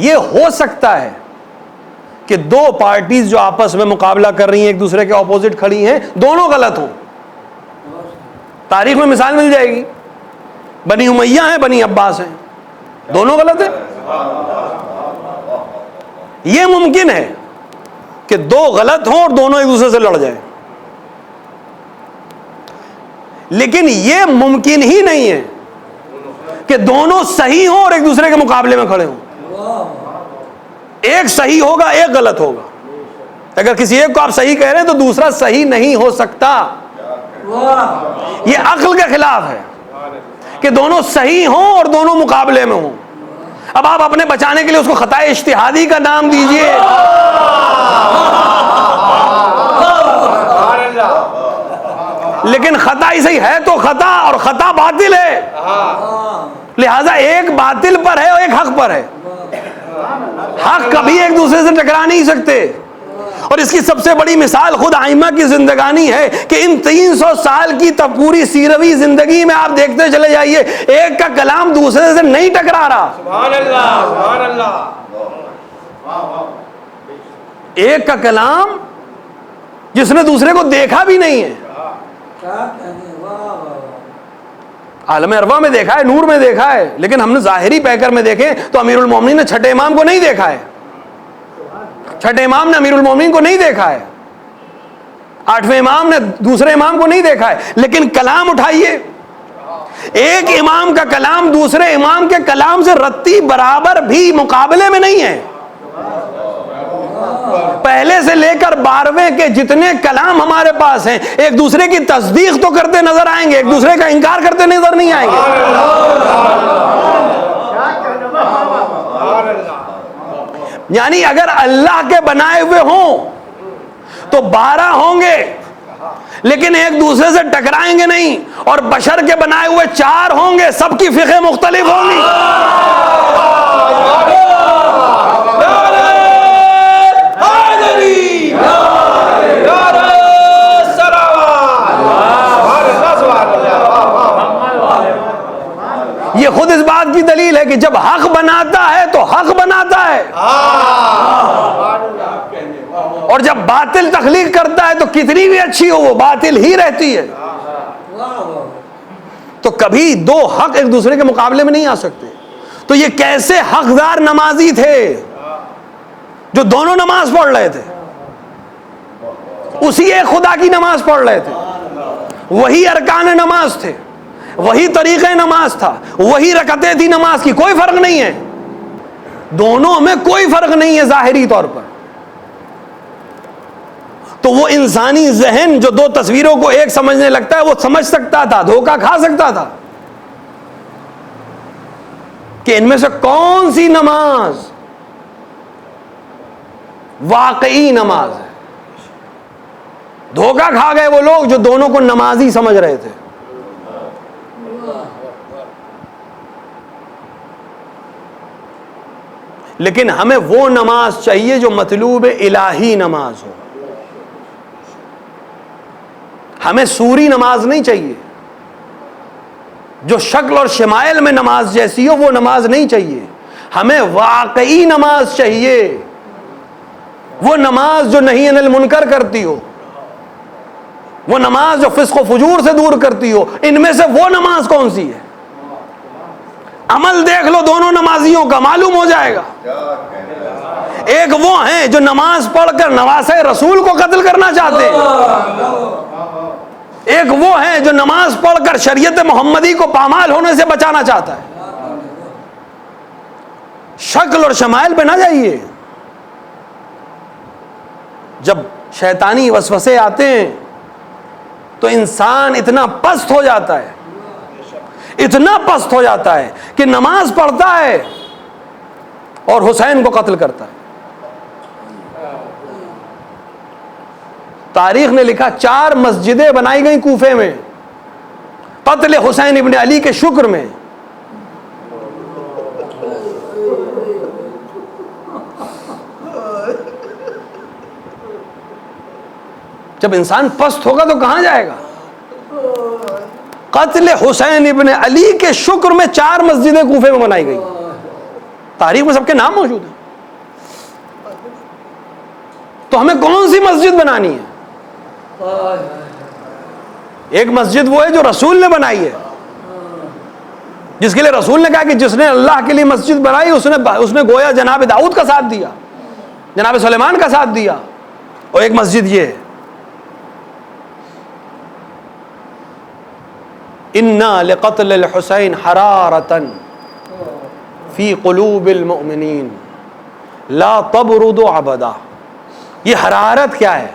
یہ ہو سکتا ہے کہ دو پارٹیز جو آپس میں مقابلہ کر رہی ہیں، ایک دوسرے کے اپوزٹ کھڑی ہیں، دونوں غلط ہوں. تاریخ میں مثال مل جائے گی، بنی امیہ ہیں، بنی عباس ہیں، دونوں غلط ہیں. یہ ممکن ہے کہ دو غلط ہوں اور دونوں ایک دوسرے سے لڑ جائیں، لیکن یہ ممکن ہی نہیں ہے کہ دونوں صحیح ہوں اور ایک دوسرے کے مقابلے میں کھڑے ہوں. ایک صحیح ہوگا، ایک غلط ہوگا. اگر کسی ایک کو آپ صحیح کہہ رہے ہیں تو دوسرا صحیح نہیں ہو سکتا. یہ عقل کے خلاف ہے کہ دونوں صحیح ہوں اور دونوں مقابلے میں ہوں. اب آپ اپنے بچانے کے لیے اس کو خطا اجتہادی کا نام دیجئے، لیکن خطا ہی صحیح ہے تو خطا، اور خطا باطل ہے، لہذا ایک باطل پر ہے اور ایک حق پر ہے. حق کبھی ایک دوسرے سے ٹکرا نہیں سکتے. اور اس کی سب سے بڑی مثال خود ائمہ کی زندگانی ہے کہ ان 300 سال کی پوری سیروی زندگی میں آپ دیکھتے چلے جائیے ایک کا کلام دوسرے سے نہیں ٹکرا رہا. سبحان اللہ، سبحان اللہ. ایک کا کلام جس نے دوسرے کو دیکھا بھی نہیں ہے. عالم ارواح میں دیکھا ہے، نور میں دیکھا ہے، لیکن ہم نے ظاہری پیکر میں دیکھیں تو امیر المومنین نے چھٹے امام کو نہیں دیکھا ہے. چھٹے امام نے امیر المومنین کو نہیں دیکھا ہے. 8ویں امام نے دوسرے امام کو نہیں دیکھا ہے. لیکن کلام اٹھائیے، ایک امام کا کلام دوسرے امام کے کلام سے رتی برابر بھی مقابلے میں نہیں ہے. پہلے سے لے کر 12ویں کے جتنے کلام ہمارے پاس ہیں ایک دوسرے کی تصدیق تو کرتے نظر آئیں گے، ایک دوسرے کا انکار کرتے نظر نہیں آئیں گے. یعنی اگر اللہ کے بنائے ہوئے ہوں تو 12 ہوں گے لیکن ایک دوسرے سے ٹکرائیں گے نہیں، اور بشر کے بنائے ہوئے 4 ہوں گے، سب کی فقہ مختلف ہوں گی. یہ خود اس بات کی دلیل ہے کہ جب حق بناتا ہے تو حق بناتا ہے، اور جب باطل تخلیق کرتا ہے تو کتنی بھی اچھی ہو وہ باطل ہی رہتی ہے. تو کبھی 2 حق ایک دوسرے کے مقابلے میں نہیں آ سکتے. تو یہ کیسے حقدار نمازی تھے جو دونوں نماز پڑھ رہے تھے، اسی ایک خدا کی نماز پڑھ رہے تھے، وہی ارکان نماز تھے، وہی طریقہ نماز تھا، وہی رکعتیں تھی نماز کی، کوئی فرق نہیں ہے. دونوں میں کوئی فرق نہیں ہے ظاہری طور پر. تو وہ انسانی ذہن جو 2 تصویروں کو ایک سمجھنے لگتا ہے وہ سمجھ سکتا تھا، دھوکہ کھا سکتا تھا کہ ان میں سے کون سی نماز واقعی نماز ہے. دھوکہ کھا گئے وہ لوگ جو دونوں کو نمازی سمجھ رہے تھے. لیکن ہمیں وہ نماز چاہیے جو مطلوب الہی نماز ہو. ہمیں سوری نماز نہیں چاہیے، جو شکل اور شمائل میں نماز جیسی ہو وہ نماز نہیں چاہیے. ہمیں واقعی نماز چاہیے، وہ نماز جو نہی عن المنکر کرتی ہو، وہ نماز جو فسق و فجور سے دور کرتی ہو. ان میں سے وہ نماز کون سی ہے؟ عمل دیکھ لو دونوں نمازیوں کا، معلوم ہو جائے گا. ایک وہ ہیں جو نماز پڑھ کر نواسہ رسول کو قتل کرنا چاہتے ہیں، ایک وہ ہیں جو نماز پڑھ کر شریعت محمدی کو پامال ہونے سے بچانا چاہتا ہے. شکل اور شمائل پہ نہ جائیے. جب شیطانی وسوسے آتے ہیں تو انسان اتنا پست ہو جاتا ہے، اتنا پست ہو جاتا ہے کہ نماز پڑھتا ہے اور حسین کو قتل کرتا ہے. تاریخ نے لکھا 4 مسجدیں بنائی گئیں کوفے میں قتل حسین ابن علی کے شکر میں. جب انسان پست ہوگا تو کہاں جائے گا؟ قتل حسین ابن علی کے شکر میں 4 مسجدیں کوفے میں بنائی گئی. تاریخ میں سب کے نام موجود ہیں. تو ہمیں کون سی مسجد بنانی ہے؟ ایک مسجد وہ ہے جو رسول نے بنائی ہے، جس کے لیے رسول نے کہا کہ جس نے اللہ کے لیے مسجد بنائی اس نے گویا جناب داؤد کا ساتھ دیا، جناب سلیمان کا ساتھ دیا. اور ایک مسجد یہ ہے اِنَّا لِقَتْلِ الْحُسَيْنِ حَرَارَةً فِي قُلُوبِ الْمُؤْمِنِينَ لَا تَبْرُدُ عَبَدًا. یہ حرارت کیا ہے؟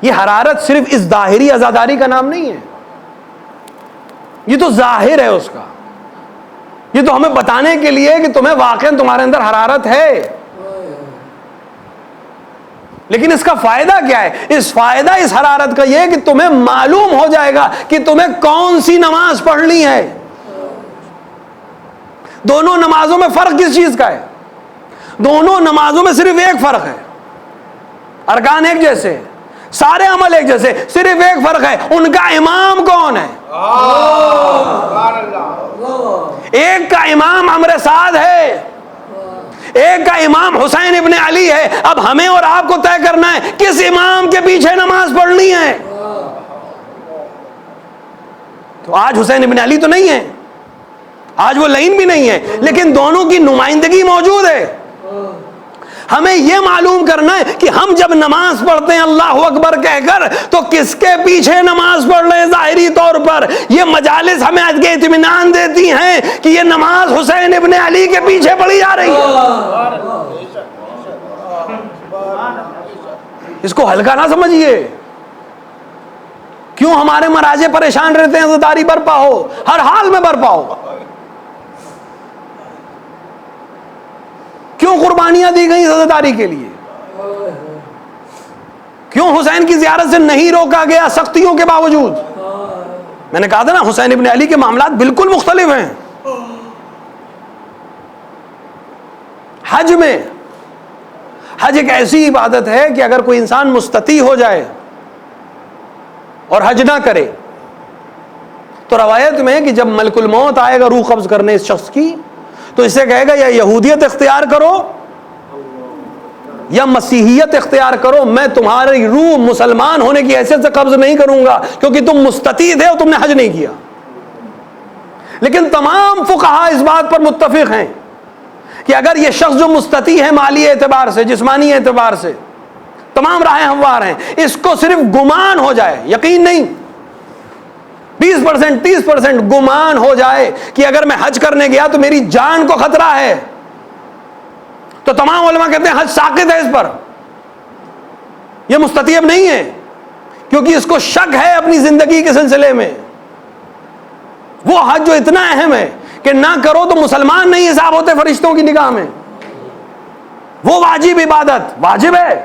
یہ حرارت صرف اس ظاہری عزاداری کا نام نہیں ہے، یہ تو ظاہر ہے اس کا. یہ تو ہمیں بتانے کے لیے کہ تمہیں واقعاً تمہارے اندر حرارت ہے. لیکن اس کا فائدہ کیا ہے؟ اس فائدہ اس حرارت کا یہ ہے کہ تمہیں معلوم ہو جائے گا کہ تمہیں کون سی نماز پڑھنی ہے. دونوں نمازوں میں فرق کس چیز کا ہے؟ دونوں نمازوں میں صرف ایک فرق ہے. ارکان ایک جیسے، سارے عمل ایک جیسے، صرف ایک فرق ہے، ان کا امام کون ہے. ایک کا امام امر سعد ہے، ایک کا امام حسین ابن علی ہے. اب ہمیں اور آپ کو طے کرنا ہے کس امام کے پیچھے نماز پڑھنی ہے. تو آج حسین ابن علی تو نہیں ہے، آج وہ لائن بھی نہیں ہے، لیکن دونوں کی نمائندگی موجود ہے. ہمیں یہ معلوم کرنا ہے کہ ہم جب نماز پڑھتے ہیں اللہ اکبر کہہ کر تو کس کے پیچھے نماز پڑھ رہے ہیں. ظاہری طور پر یہ مجالس ہمیں آج کے اطمینان دیتی ہیں کہ یہ نماز حسین ابن علی کے پیچھے پڑھی جا رہی ہے. اس کو ہلکا نہ سمجھیے. کیوں ہمارے مراجع پریشان رہتے ہیں؟ عزاداری برپا ہو، ہر حال میں برپا ہو. کیوں قربانیاں دی گئی عزاداری کے لیے؟ کیوں حسین کی زیارت سے نہیں روکا گیا سختیوں کے باوجود؟ میں نے کہا تھا نا حسین ابن علی کے معاملات بالکل مختلف ہیں. حج میں، حج ایک ایسی عبادت ہے کہ اگر کوئی انسان مستطیع ہو جائے اور حج نہ کرے تو روایت میں ہے کہ جب ملک الموت آئے گا روح قبض کرنے اس شخص کی تو اسے کہے گا یا یہودیت اختیار کرو یا مسیحیت اختیار کرو، میں تمہاری روح مسلمان ہونے کی حیثیت سے قبض نہیں کروں گا کیونکہ تم مستطیع تھے اور تم نے حج نہیں کیا. لیکن تمام فقہاء اس بات پر متفق ہیں کہ اگر یہ شخص جو مستطیع ہے مالی اعتبار سے، جسمانی اعتبار سے، تمام راہیں ہموار ہیں، اس کو صرف گمان ہو جائے، یقین نہیں، 20% 30% گمان ہو جائے کہ اگر میں حج کرنے گیا تو میری جان کو خطرہ ہے، تو تمام علماء کہتے ہیں حج ساقط ہے اس پر، یہ مستطیع نہیں ہے، کیونکہ اس کو شک ہے اپنی زندگی کے سلسلے میں. وہ حج جو اتنا اہم ہے کہ نہ کرو تو مسلمان نہیں حساب ہوتے فرشتوں کی نگاہ میں. وہ واجب عبادت واجب ہے،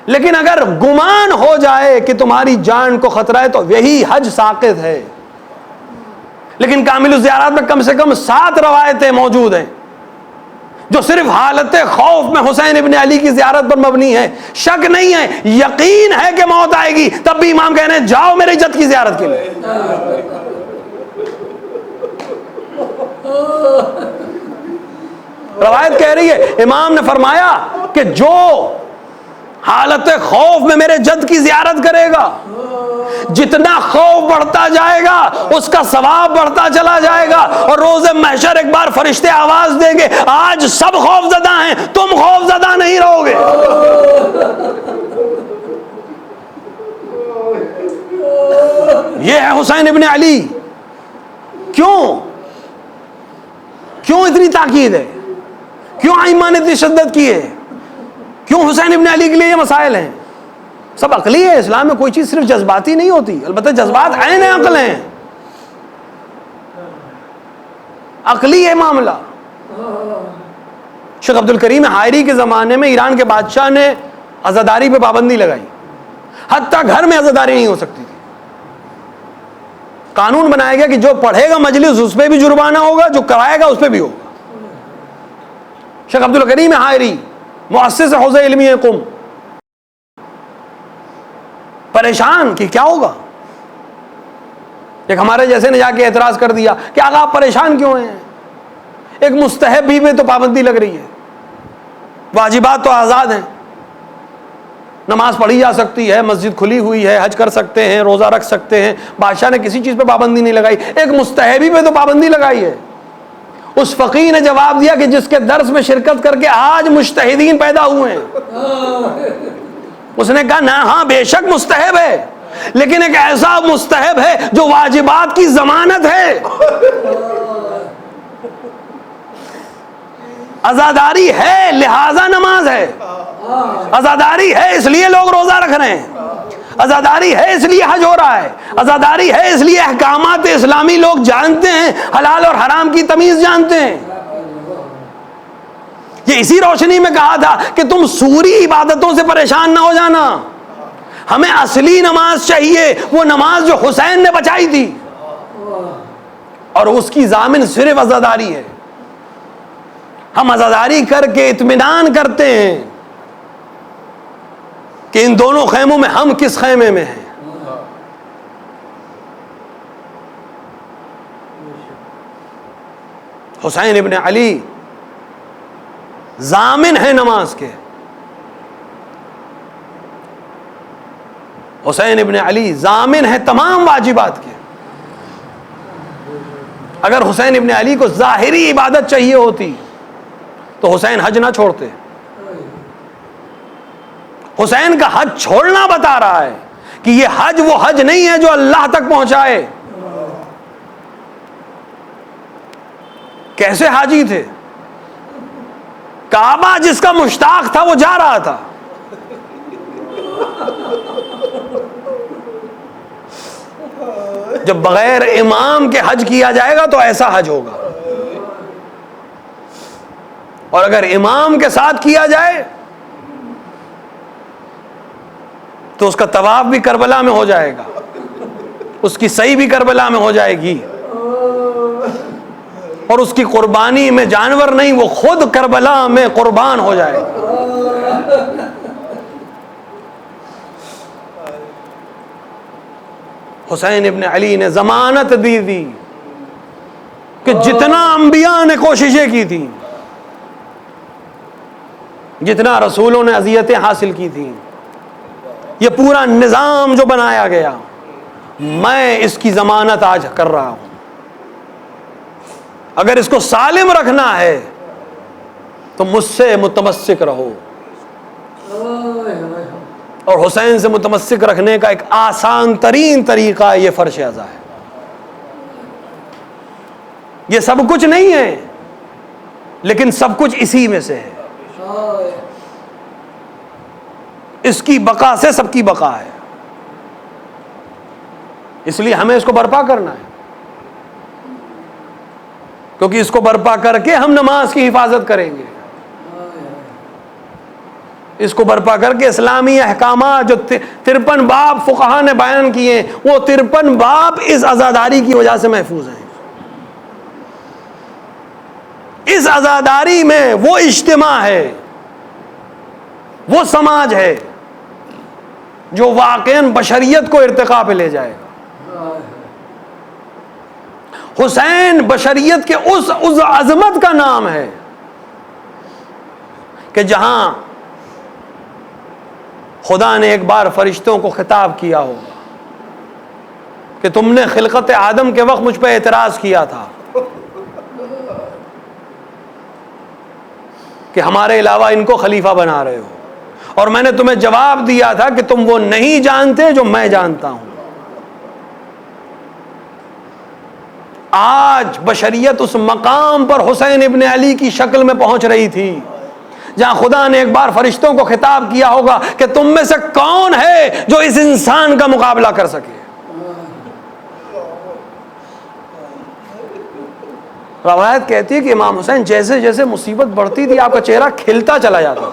لیکن اگر گمان ہو جائے کہ تمہاری جان کو خطرہ ہے تو یہی حج ساقط ہے. لیکن کامل الزیارات میں کم سے کم 7 روایتیں موجود ہیں جو صرف حالت خوف میں حسین ابن علی کی زیارت پر مبنی ہے. شک نہیں ہے، یقین ہے کہ موت آئے گی، تب بھی امام کہنے جاؤ میرے جد کی زیارت کے لیے. روایت کہہ رہی ہے امام نے فرمایا کہ جو حالت خوف میں میرے جد کی زیارت کرے گا، جتنا خوف بڑھتا جائے گا اس کا ثواب بڑھتا چلا جائے گا، اور روز محشر ایک بار فرشتے آواز دیں گے آج سب خوف زدہ ہیں، تم خوف زدہ نہیں رہو گے. یہ ہے حسین ابن علی. کیوں اتنی تاکید ہے؟ کیوں ائمہ نے اتنی شدت کی ہے؟ کیوں حسین ابن علی کے لیے یہ مسائل ہیں؟ سب عقلی ہے. اسلام میں کوئی چیز صرف جذباتی نہیں ہوتی، البتہ جذبات عین عقل ہیں، عقلی ہے معاملہ. شیخ عبد الکریم حائری کے زمانے میں ایران کے بادشاہ نے عزاداری پہ پابندی لگائی، حتیٰ گھر میں عزاداری نہیں ہو سکتی تھی. قانون بنایا گیا کہ جو پڑھے گا مجلس اس پہ بھی جرمانہ ہوگا، جو کرائے گا اس پہ بھی ہوگا. شیخ عبد الکریم حائری مؤسس حوزہ علمیہ قم پریشان کہ کیا ہوگا. ایک ہمارے جیسے نے جا کے اعتراض کر دیا کہ آقا آپ پریشان کیوں ہیں؟ ایک مستحب بھی میں تو پابندی لگ رہی ہے، واجبات تو آزاد ہیں، نماز پڑھی جا سکتی ہے، مسجد کھلی ہوئی ہے، حج کر سکتے ہیں، روزہ رکھ سکتے ہیں، بادشاہ نے کسی چیز پہ پابندی نہیں لگائی، ایک مستحبی پہ تو پابندی لگائی ہے. اس فقیہ نے جواب دیا کہ جس کے درس میں شرکت کر کے آج مجتہدین پیدا ہوئے ہیں. اس نے کہا نہ، ہاں بے شک مستحب ہے، لیکن ایک ایسا مستحب ہے جو واجبات کی ضمانت ہے. عزاداری ہے لہذا نماز ہے، عزاداری ہے اس لیے لوگ روزہ رکھ رہے ہیں، عزاداری ہے اس لیے حج ہو رہا ہے، عزاداری ہے اس لیے احکامات اسلامی لوگ جانتے ہیں، حلال اور حرام کی تمیز جانتے ہیں. یہ اسی روشنی میں کہا تھا کہ تم سوری عبادتوں سے پریشان نہ ہو جانا، ہمیں اصلی نماز چاہیے، وہ نماز جو حسین نے بچائی تھی، اور اس کی ضامن صرف عزاداری ہے۔ ہم عزاداری کر کے اطمینان کرتے ہیں کہ ان دونوں خیموں میں ہم کس خیمے میں ہیں۔ حسین ابن علی ضامن ہے نماز کے، حسین ابن علی ضامن ہے تمام واجبات کے۔ اگر حسین ابن علی کو ظاہری عبادت چاہیے ہوتی تو حسین حج نہ چھوڑتے۔ حسین کا حج چھوڑنا بتا رہا ہے کہ یہ حج وہ حج نہیں ہے جو اللہ تک پہنچائے۔ کیسے حاجی تھے؟ کعبہ جس کا مشتاق تھا وہ جا رہا تھا، جب بغیر امام کے حج کیا جائے گا تو ایسا حج ہوگا، اور اگر امام کے ساتھ کیا جائے تو اس کا طواف بھی کربلا میں ہو جائے گا، اس کی سعی بھی کربلا میں ہو جائے گی، اور اس کی قربانی میں جانور نہیں، وہ خود کربلا میں قربان ہو جائے گا۔ حسین ابن علی نے ضمانت دی تھی کہ جتنا انبیاء نے کوششیں کی تھیں، جتنا رسولوں نے اذیتیں حاصل کی تھیں، یہ پورا نظام جو بنایا گیا، میں اس کی ضمانت آج کر رہا ہوں۔ اگر اس کو سالم رکھنا ہے تو مجھ سے متمسک رہو، اور حسین سے متمسک رکھنے کا ایک آسان ترین طریقہ یہ فرش اعضا ہے۔ یہ سب کچھ نہیں ہے، لیکن سب کچھ اسی میں سے ہے۔ اس کی بقا سے سب کی بقا ہے، اس لیے ہمیں اس کو برپا کرنا ہے، کیونکہ اس کو برپا کر کے ہم نماز کی حفاظت کریں گے، اس کو برپا کر کے اسلامی احکامات جو 53 باب فقہا نے بیان کیے، وہ 53 باب اس عزاداری کی وجہ سے محفوظ ہیں۔ اس عزاداری میں وہ اجتماع ہے، وہ سماج ہے جو واقعاً بشریت کو ارتقاء پہ لے جائے گا۔ حسین بشریت کے اس عظمت کا نام ہے کہ جہاں خدا نے ایک بار فرشتوں کو خطاب کیا ہوگا کہ تم نے خلقت آدم کے وقت مجھ پہ اعتراض کیا تھا کہ ہمارے علاوہ ان کو خلیفہ بنا رہے ہو، اور میں نے تمہیں جواب دیا تھا کہ تم وہ نہیں جانتے جو میں جانتا ہوں۔ آج بشریت اس مقام پر حسین ابن علی کی شکل میں پہنچ رہی تھی جہاں خدا نے ایک بار فرشتوں کو خطاب کیا ہوگا کہ تم میں سے کون ہے جو اس انسان کا مقابلہ کر سکے۔ روایت کہتی ہے کہ امام حسین جیسے جیسے مصیبت بڑھتی تھی آپ کا چہرہ کھلتا چلا جاتا۔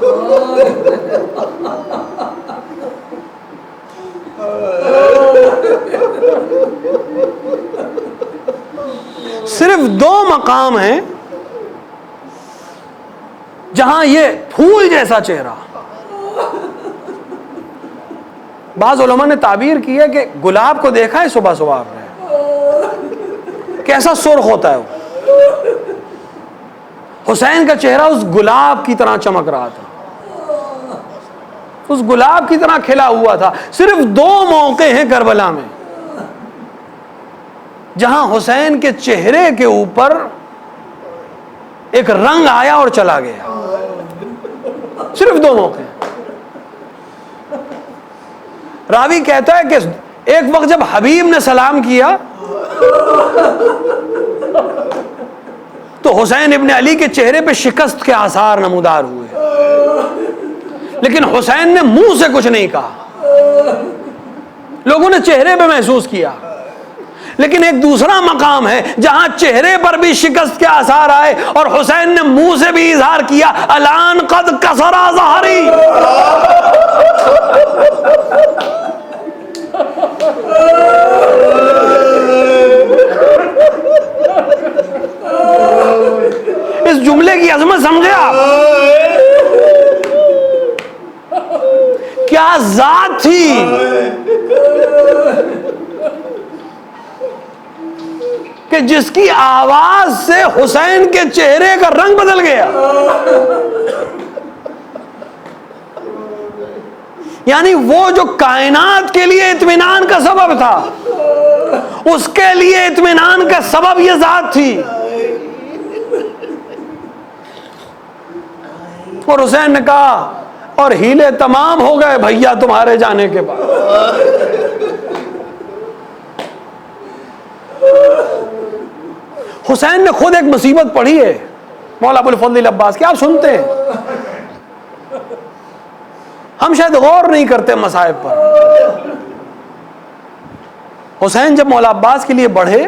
صرف 2 مقام ہیں جہاں یہ پھول جیسا چہرہ، بعض علماء نے تعبیر کی ہے کہ گلاب کو دیکھا ہے صبح صبح آپ نے کیسا سرخ ہوتا ہے، وہ حسین کا چہرہ اس گلاب کی طرح چمک رہا تھا، اس گلاب کی طرح کھلا ہوا تھا۔ صرف 2 موقع ہیں کربلا میں جہاں حسین کے چہرے کے اوپر ایک رنگ آیا اور چلا گیا، صرف 2 موقع ہیں۔ راوی کہتا ہے کہ ایک وقت جب حبیب نے سلام کیا تو حسین ابن علی کے چہرے پہ شکست کے آثار نمودار ہوئے، لیکن حسین نے منہ سے کچھ نہیں کہا، لوگوں نے چہرے پہ محسوس کیا۔ لیکن ایک دوسرا مقام ہے جہاں چہرے پر بھی شکست کے آثار آئے اور حسین نے منہ سے بھی اظہار کیا الان قد کسر ظہری. اس جملے کی عظمت سمجھے آپ؟ کیا ذات تھی. کہ جس کی آواز سے حسین کے چہرے کا رنگ بدل گیا. یعنی وہ جو کائنات کے لیے اطمینان کا سبب تھا اس کے لیے اطمینان کا سبب یہ ذات تھی. اور حسین نے کہا اور ہیلے تمام ہو گئے بھیا تمہارے جانے کے بعد. حسین نے خود ایک مصیبت پڑھی ہے مولا ابو الفضل عباس کی, آپ سنتے ہیں, ہم شاید غور نہیں کرتے مصائب پر. حسین جب مولا عباس کے لیے بڑھے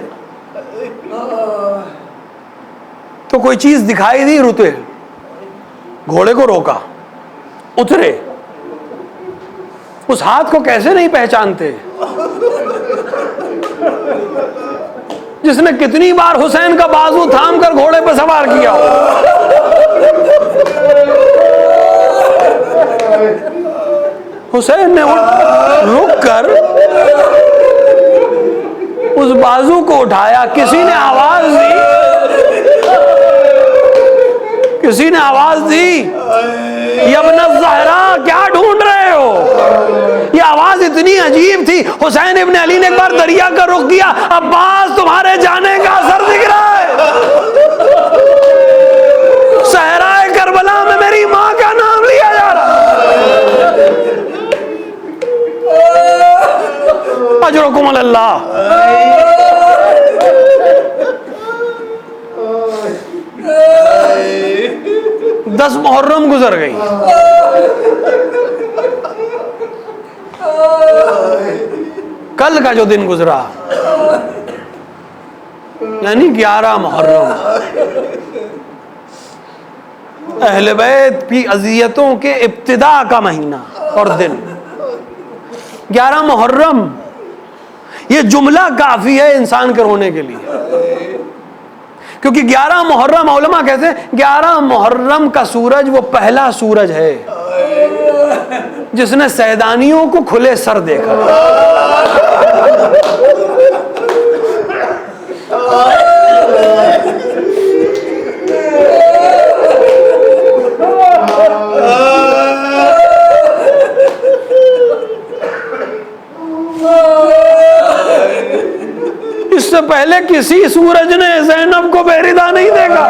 تو کوئی چیز دکھائی دی, رتے, گھوڑے کو روکا, اترے. اس ہاتھ کو کیسے نہیں پہچانتے جس نے کتنی بار حسین کا بازو تھام کر گھوڑے پہ سوار کیا ہو. حسین نے رک کر اس بازو کو اٹھایا. کسی نے آواز دی, کسی نے آواز دی یا ابن الزہرا کیا ڈھونڈ رہے ہو. یہ آواز اتنی عجیب تھی. حسین ابن علی نے ایک بار دریا کا رخ کیا, عباس تمہارے جانے کا اثر دکھ رہا ہے. صحرائے کربلا میں میری ماں کا نام لیا جا رہا. اجرکم اللہ. 10 محرم گزر گئی. کل کا جو دن گزرا یعنی 11 محرم, اہل بیت کی اذیتوں کے ابتدا کا مہینہ اور دن 11 محرم. یہ جملہ کافی ہے انسان کے رونے کے لیے, کیونکہ 11 محرم علماء کہتے ہیں 11 محرم کا سورج وہ پہلا سورج ہے جس نے سیدانیوں کو کھلے سر دیکھا. اس سے پہلے کسی سورج نے زینب کو بیریدہ نہیں دیکھا.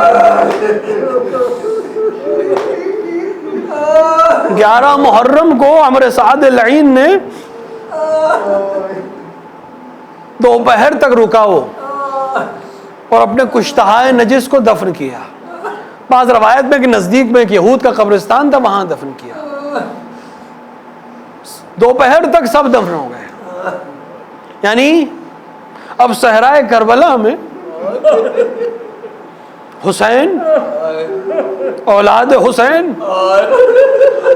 11 محرم کو عمرو سعد العین نے دوپہر تک رکا وہ اور اپنے کشتہائے نجس کو دفن کیا. بعض روایت میں کہ نزدیک میں ایک یہود کا قبرستان تھا, وہاں دفن کیا. دوپہر تک سب دفن ہو گئے. یعنی اب صحرائے کربلا میں حسین, اولاد حسین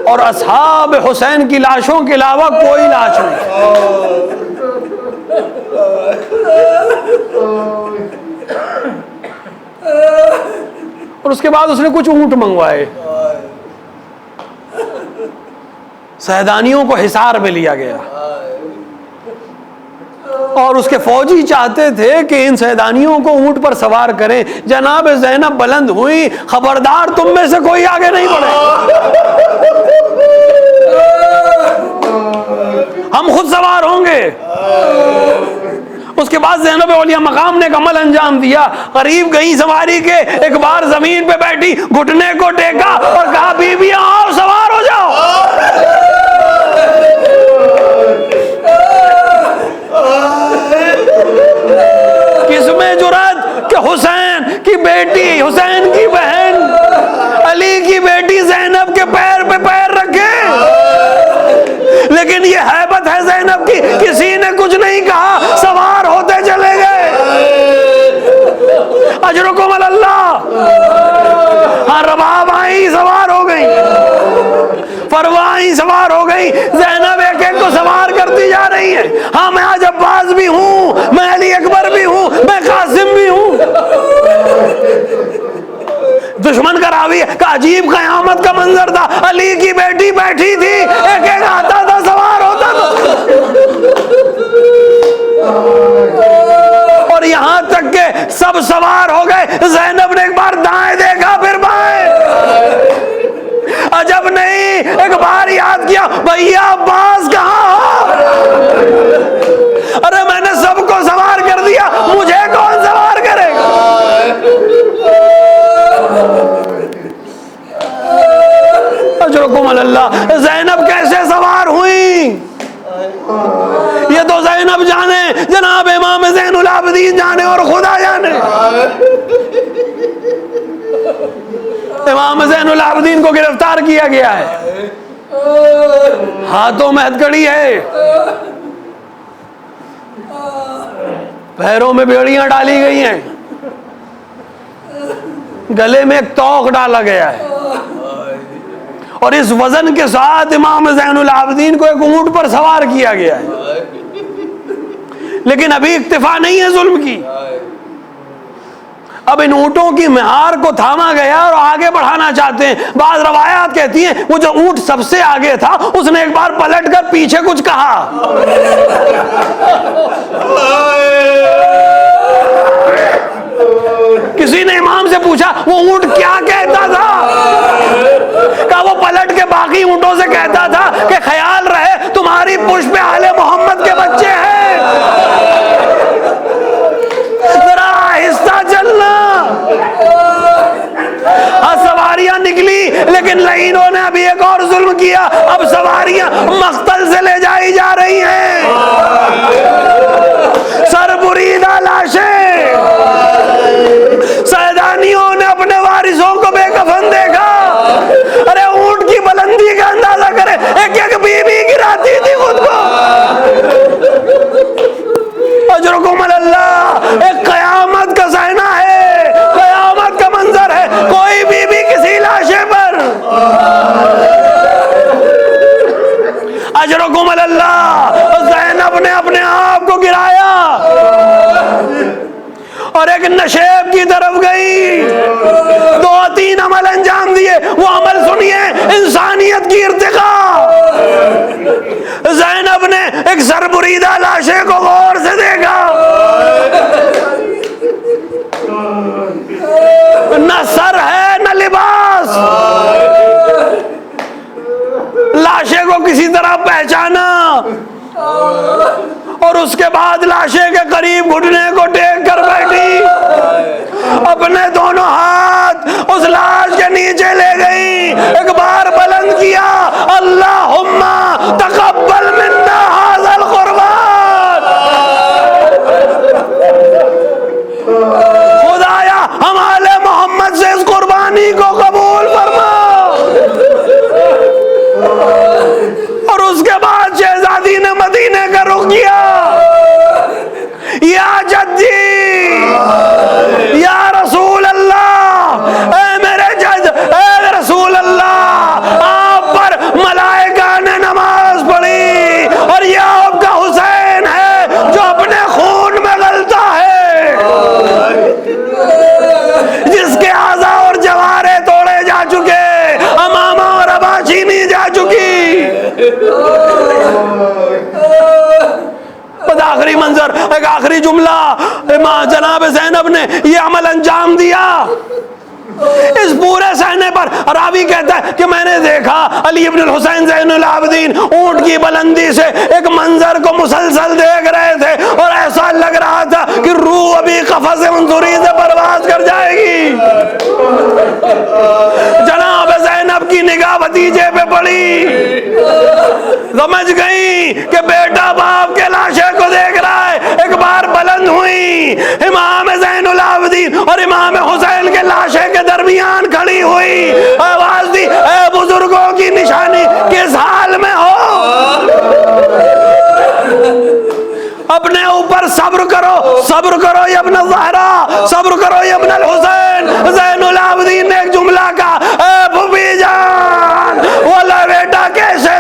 اور اصحاب حسین کی لاشوں کے علاوہ کوئی لاش نہیں. اور اس کے بعد اس نے کچھ اونٹ منگوائے, سیدانیوں کو حصار میں لیا گیا اور اس کے فوجی چاہتے تھے کہ ان سیدانیوں کو اونٹ پر سوار کریں. جناب زینب بلند ہوئی, خبردار تم میں سے کوئی آگے نہیں بڑھے, ہم خود سوار ہوں گے. اس کے بعد زینب اولیاء مقام نے ایک عمل انجام دیا. قریب گئی سواری کے, ایک بار زمین پہ بیٹھی, گھٹنے کو ٹیکا اور کہا بیویاں آؤ سوار ہو جاؤ. کس میں جرأت کہ حسین کی بیٹی, حسین کی بہن, علی کی بیٹی زینب کے پیر پہ پیر رکھے. لیکن یہ ہیبت ہے زینب کی, کسی نے کچھ نہیں کہا, سوار ہوتے چلے گئے. سوار ہو گئی، زینب ایک ایک کو سوار کرتی جا رہی ہے. ہاں میں آج عباس بھی ہوں، میں علی اکبر بھی ہوں، میں قاسم بھی ہوں. دشمن کا راوی ہے کہ عجیب قیامت کا منظر تھا، علی کی بیٹی بیٹھی تھی، ایک ایک آتا تھا سوار ہوتا تھا. اور یہاں تک کہ سب سوار ہو گئے، زینب نے ایک بار دائیں دیکھا پھر بائیں. عجب نہیں، ایک بار یاد کیا بھیا عباس کہاں ہو؟ ارے میں نے سب کو سوار کر دیا، مجھے کون سوار کرے گا؟ اجرکم اللہ. زینب کیسے سوار ہوئی یہ تو زینب جانے، جناب امام زین العابدین جانے، اور خدا جانے. امام زین العابدین کو گرفتار کیا گیا ہے، ہاتھوں میں ہتھکڑی ہے، پیروں میں بیڑیاں ڈالی گئی ہیں، گلے میں ایک توق ڈالا گیا ہے، اور اس وزن کے ساتھ امام زین العابدین کو ایک اونٹ پر سوار کیا گیا ہے. لیکن ابھی اکتفا نہیں ہے ظلم کی، اب ان اونٹوں کی مہار کو تھاما گیا اور آگے بڑھانا چاہتے ہیں. بعض روایات کہتی ہیں وہ جو اونٹ سب سے آگے تھا اس نے ایک بار پلٹ کر پیچھے کچھ کہا. کسی نے امام سے پوچھا وہ اونٹ کیا کہتا تھا؟ کہا وہ پلٹ کے باقی اونٹوں سے کہتا تھا کہ خیال رہے تمہاری پشت پہ آل محمد کے بچے ہیں، ذرا آہستہ چلنا. سواریاں نکلی لیکن لعینوں نے ابھی ایک اور ظلم کیا، اب سواریاں مقتل سے لے جائی جا رہی ہیں، سر بریدہ لاشیں. سیدانیوں نے اپنے وارثوں کو بے کفن دیکھا. ارے اونٹ کی بلندی کا اندازہ کرے، ایک ایک بی بی گراتی تھی خود کو. اجرکم اللہ. ایک قیامت کا صحنہ ہے، قیامت کا منظر ہے، کوئی بی بی کسی لاشے پر. اجرکم اللہ. زینب نے اپنے آپ کو گرایا اور ایک نشیب کی طرف گئی، 2-3 عمل انجام دیے. وہ عمل سنیے، انسانیت کی ارتقاء. زینب نے ایک سربریدہ لاشے کو غور سے دیکھا، نہ سر ہے نہ لباس. لاشے کو کسی طرح پہچانا اور اس کے بعد لاشے کے قریب گھٹنے کو ٹیک کر بیٹھی، اپنے دونوں ہاتھ اس لاش کے نیچے لے گئی، ایک بار بلند کیا، اللہم تقبل منا ھذا القربان. خدایا ہم آل محمد سے اس قربانی کو قبول فرما. اور اس کے بعد شہزادی نے مدینے کا رخ کیا. یا جدی یا رسول اللہ، اے میرے جد، اے رسول اللہ، آپ پر ملائکہ نے نماز پڑھی اور یہ آپ کا حسین ہے جو اپنے خون میں غلطہ ہے، جس کے اعضاء اور جوارے توڑے جا چکے، امامہ اور ابا چھینی جا چکی. آخری منظر، ایک آخری جملہ، جناب زینب نے یہ عمل انجام دیا. اس پورے صحنے پر راوی کہتا ہے کہ میں نے دیکھا علی ابن الحسین زین العابدین اونٹ کی بلندی سے ایک منظر کو مسلسل دیکھ رہے تھے اور ایسا لگ رہا تھا کہ روح ابھی قفس انظری سے پرواز کر جائے گی. جناب زینب کی نگاہ بھتیجے پہ پڑی، سمجھ گئی کہ بیٹا باپ کے لاشے کو دیکھ رہا ہے. ایک بار بلند ہوئی، امام زین العابدین اور امام حسین کے لاشے کے درمیان کھڑی ہوئی، آواز دی، اے بزرگوں کی نشانی کس حال میں ہو؟ اپنے اوپر صبر کرو، صبر کرو یا ابن الزہرا، صبر کرو یا ابن الحسین. زین العابدین نے ایک جملہ کہا، اے بھوبی جان، واللہ بیٹا کیسے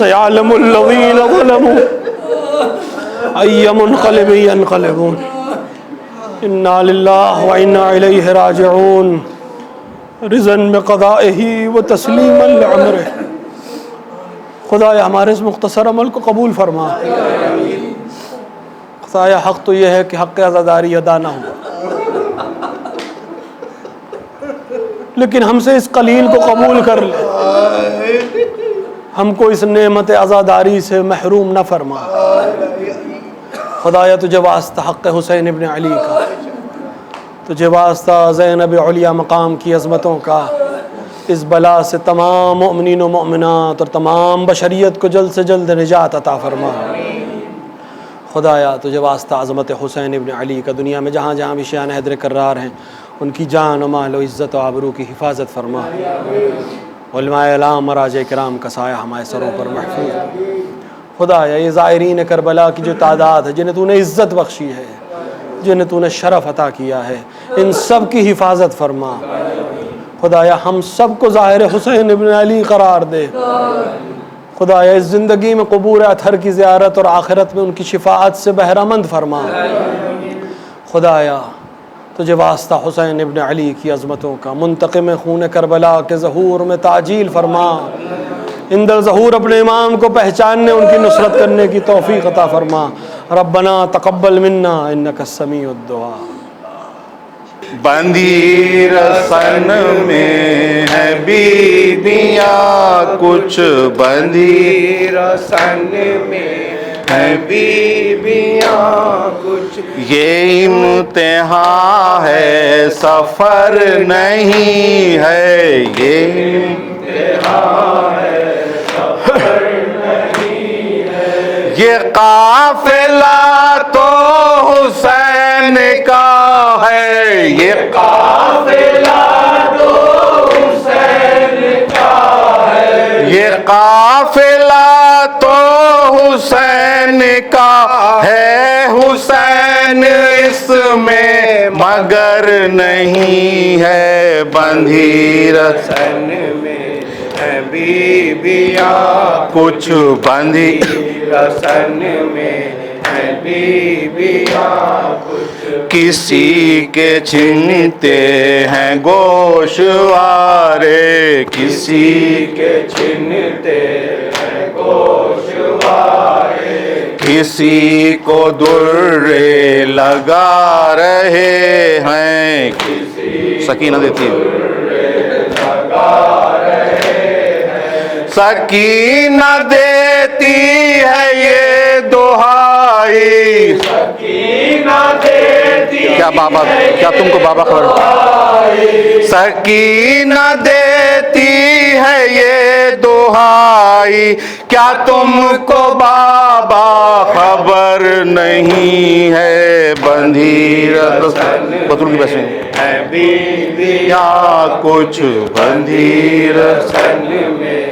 سيعلم الذين ظلموا أي منقلب ينقلبون إنا لله وإنا إليه راجعون رضا بقضائه وتسلیما لعمره. خدایا ہمارے اس مختصر عمل کو قبول فرما. خدایا حق تو یہ ہے کہ حق عزاداری ادا نہ ہوا، لیکن ہم سے اس قلیل کو قبول کر لے، ہم کو اس نعمت عزاداری سے محروم نہ فرما. خدایا تجھے واسطہ حق حسین ابن علی کا، تجھے واسطہ زینب علیہ مقام کی عظمتوں کا، اس بلا سے تمام مؤمنین و مؤمنات اور تمام بشریت کو جلد سے جلد نجات عطا فرما. خدایا تجھے واسطہ عظمت حسین ابن علی کا، دنیا میں جہاں جہاں بھی شیعہ حیدر کرار ہیں ان کی جان و مال و عزت و آبرو کی حفاظت فرما. علماء اعلام مراجع کرام کا سایہ ہمارے سروں پر محفوظ. خدایا یہ زائرین کربلا کی جو تعداد ہے، جنہیں تو نے عزت بخشی ہے، جنہیں تو نے شرف عطا کیا ہے، ان سب کی حفاظت فرما. خدایا ہم سب کو ظاہر حسین ابن علی قرار دے. خدایا اس زندگی میں قبور اطہر کی زیارت اور آخرت میں ان کی شفاعت سے بہرہ مند فرما. خدایا تجھے واسطہ حسین ابن علی کی عظمتوں کا، منتقم خون کربلا کے ظہور میں تعجیل فرما. اندر ظہور اپنے امام کو پہچاننے، ان کی نصرت کرنے کی توفیق عطا فرما. ربنا تقبل منا انک السمیع الدعاء. بندی رسن میں ہے بیبیاں کچھ، بندی رسن میں ہے بیبیاں کچھ، یہ امتحان ہے سفر نہیں ہے، یہ امتحان ہے سفر نہیں ہے. یہ قافلہ تو حسین کا ہے، یہ قافلہ تو حسین کا ہے، یہ قافلہ تو حسین کا ہے. حسین اس میں مگر نہیں ہے، بندھی رسن میں ہے بیبیاں کچھ، بندھی رسن میں ہے بیبیاں کچھ، کسی کے چھنتے ہیں گوشوارے، کسی کے چھنتے ہیں گوشوارے، کسی کو درے لگا رہے ہیں. سکینہ دیتی ہے. سکینہ دیتی ہے یہ دہائی، سکینہ دیتی کیا بابا، کیا تم کو بابا خبر؟ سکینہ دیتی ہے یہ دہائی، کیا تم کو بابا خبر نہیں ہے. بندھی بطول کی بس میں ہے بیبیاں یا کچھ، بندھی رسن میں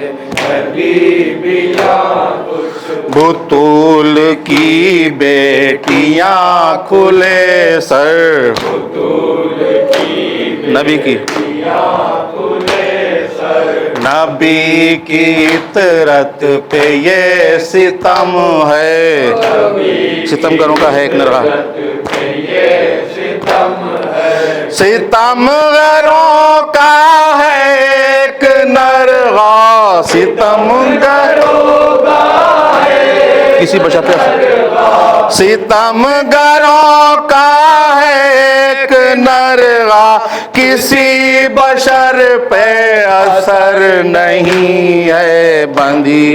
ہے بیبیاں کچھ، بطول کی بیٹیاں کھلے سر، نبی کی نبی کی عطرت پہ یہ ستم ہے. ستم گروں کا ہے ایک نرغہ، ستم گروں کا ہے ایک نرغہ، ستم گروں کا ہے کسی بشر پہ، ستم گروں کا ہے ایک نرغہ، کسی بشر پہ اثر نہیں ہے. بندھی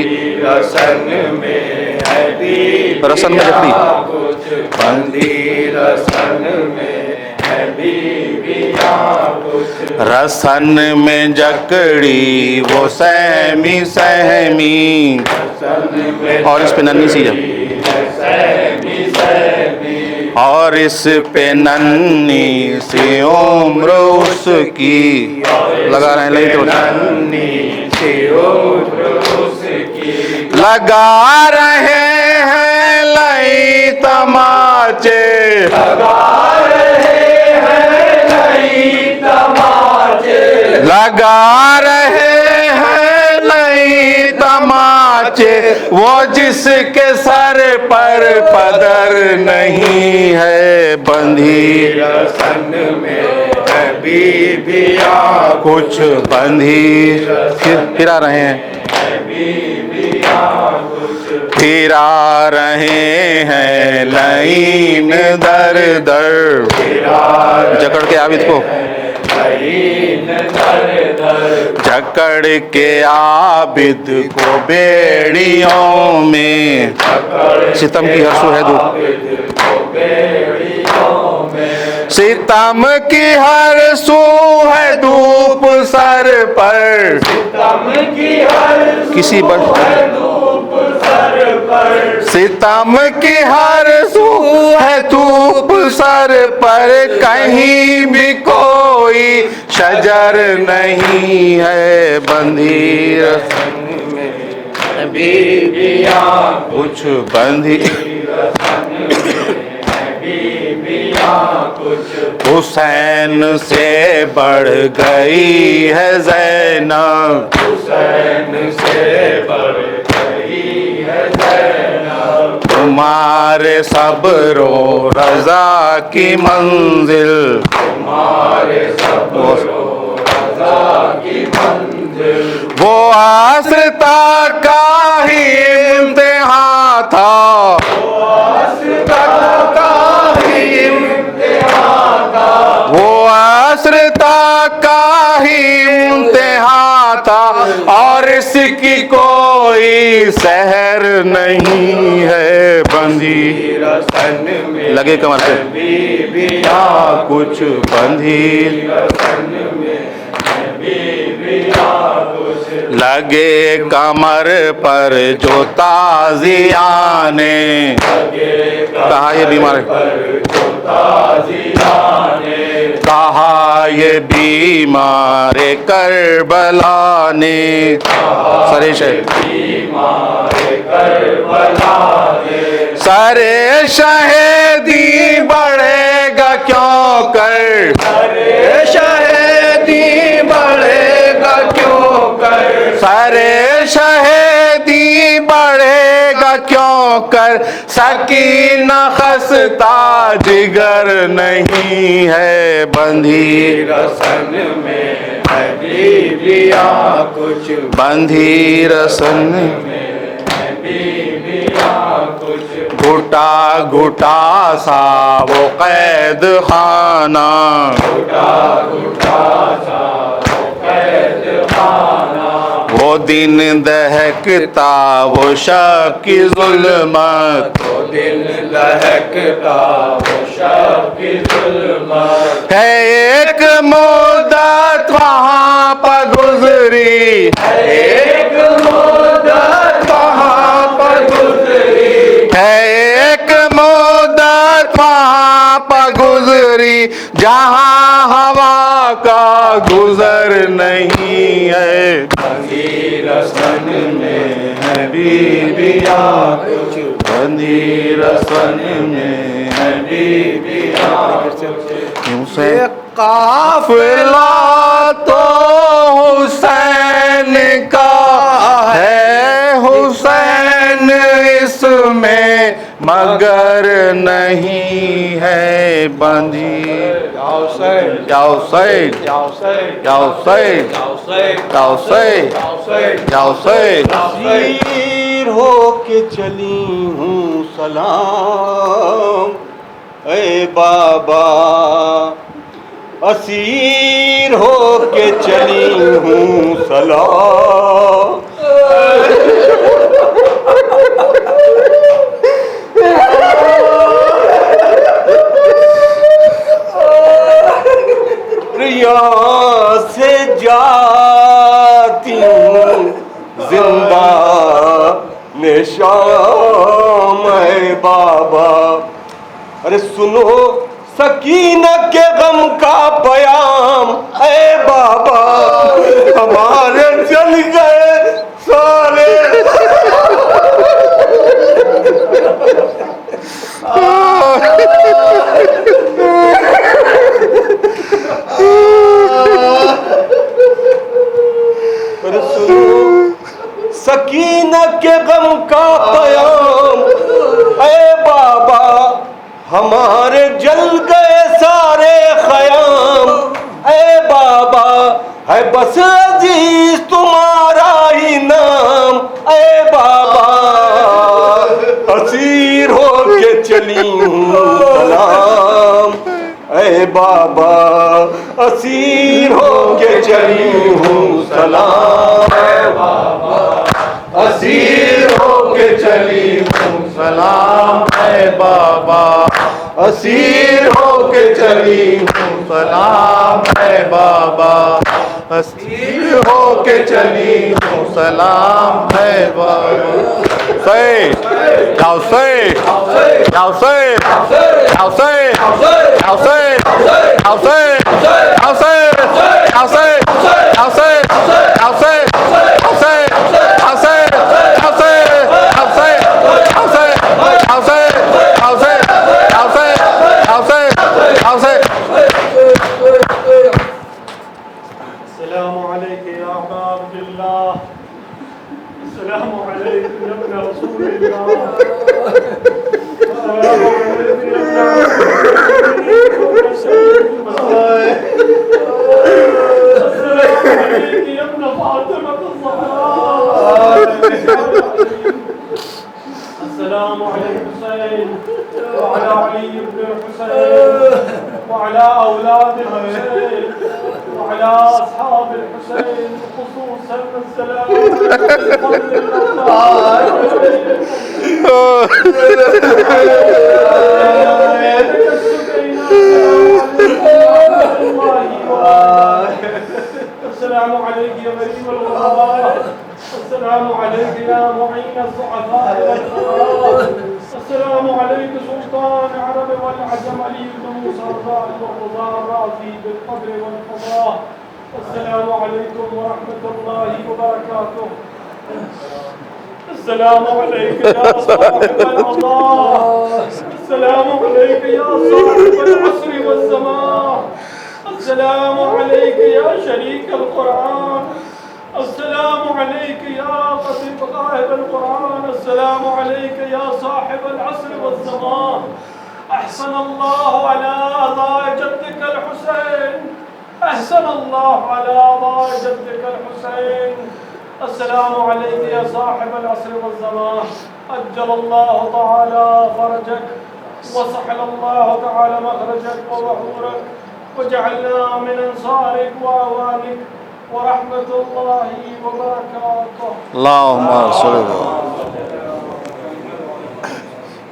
رسن میں ہے بیبیاں رسن میں لکڑی، کچھ، بندی رسن میں ہے بیبیاں کچھ، رسن میں جکڑی وہ سہمی سہمی، اور اس پہ ننھی سی جب، اور اس پہ ننھی سی عمر اس کی، لگا رہے ہیں لئی تو ننھی سی عمر اس کی، لگا رہے ہیں لئی تماچے، لگا رہے ہیں نئی تماچے، لگا رہے ہیں لئی تماچے. نیچے وہ جس کے سر پر پدر نہیں ہے بندھی رسن میں ہے بیبیاں کچھ بندھی پھر آ رہے ہیں پھر آ رہے ہیں لائن در در جکڑ کے عابد کو جکڑ کے عابد کو بیڑیوں میں ستم کی ہر سو ہے دھوپ ستم کی ہر سو ہے دھوپ سر پر کسی ستم کی ہر سو ہے دھوپ سر پر کہیں بھی کوئی شجر نہیں ہے بندھی رسن میں بیبیاں کچھ بندھی حسین سے بڑھ گئی ہے زینب حسین سے بڑھ گئی ہے زینب تمہارے صبر و رضا کی منزل تمہارے صبر و رضا کی منزل وہ آسرتا کا ہی امتحان تھا وہ آسرتا کا ہی امتحان تھا اور اس کی کوئی سحر نہیں ہے بندھی رسن میں لگے کمر سے بیبیاں کچھ بندھی رسن میں بیبیاں کچھ لگے کمر پر جو تازیاں نے کہا یہ بیمار ہے کہا یہ بیمار کربلا نے سریش ہے سرے شہیدی بڑھے گا کیوں کر شہیدی بڑھے گا کیوں کر سرے شہیدی بڑھے گا کیوں کر سکینہ خستہ جگر نہیں ہے بندھی رسن میں ہے بیبیاں کچھ بندھی رسن گھٹا گھٹا سا وہ قید خانہ وہ دن دہکتا وہ شب کی ظلمت دل لہکتا وہ شب کی ظلمت ہے ایک مدت وہاں پر گزری ایک مدت وہاں پر گزری ہے ایک مدت وہاں پر گزری جہاں ہوا کا گزر نہیں ہے بندھی رسن میں ہے بیبیاں کچھ بندھی رسن میں ہے بیبیاں کیوں سے قافلہ تو حسین کا ہے حسین اس میں مگر نہیں ہے بندھی یا حسین یا حسین یا حسین یا حسین اسیر ہو کے چلی ہوں سلام اے بابا اسیر ہو کے چلی ہوں سلام یہاں سے جاتی ہوں زندہ نشام اے بابا ارے سنو سکینہ کے غم کا پیام اے بابا ہمارے چل گئے سارے سکینہ کے غم ہمارے جل گئے سارے خیام، اے بابا ہے بس عزیز تمہارا ہی نام، اے بابا اسیر ہو کے چلی ہوں سلام، اے بابا اسیر ہو کے چلی ہوں سلام، اے بابا اسیر ہو کے چلی ہوں سلام، اے بابا اسیر ہو کے چلی ہوں سلام، اے بابا اسیر ہو کے چلی ہوں سلام، اے بابا سید یا حسین یا حسین یا حسین یا حسین یا حسین یا حسین یا حسین یا حسین یا حسین السلام عليك يا أبا عبد الله، السلام عليك يا ابن رسول الله، السلام عليك يا ابن السلام عليك يا ابن فاطمة الزهراء، السلام على الحسين وعلى علي بن الحسين وعلى أولاد الحسين وعلى أصحاب الحسين خصوصا السلام السلام عليك يا غريب الغرباء، السلام عليك يا معين الضعفاء والفقراء، السلام عليك سلطان العرب والعجم علي بن موسى الرائد والرضا الراضي بالقدر والقضاء، السلام عليكم ورحمة الله وبركاته. السلام عليك يا صاحب العطاء، السلام عليك يا صاحب العصر والزمان، السلام عليك يا شريك القرآن، السلام عليك يا قصيد غائب القرآن، السلام عليك يا صاحب العصر والزمان. أحسن الله على أضاء جدك الحسين، أحسن الله على أضاء جدك الحسين. السلام عليك يا صاحب العصر والزمان، أجل الله تعالى فرجك وسهل الله تعالى مخرجك وظهورك، وجعلنا من أنصارك وأعوانك ورحمة الله وبركاته. اللهم صل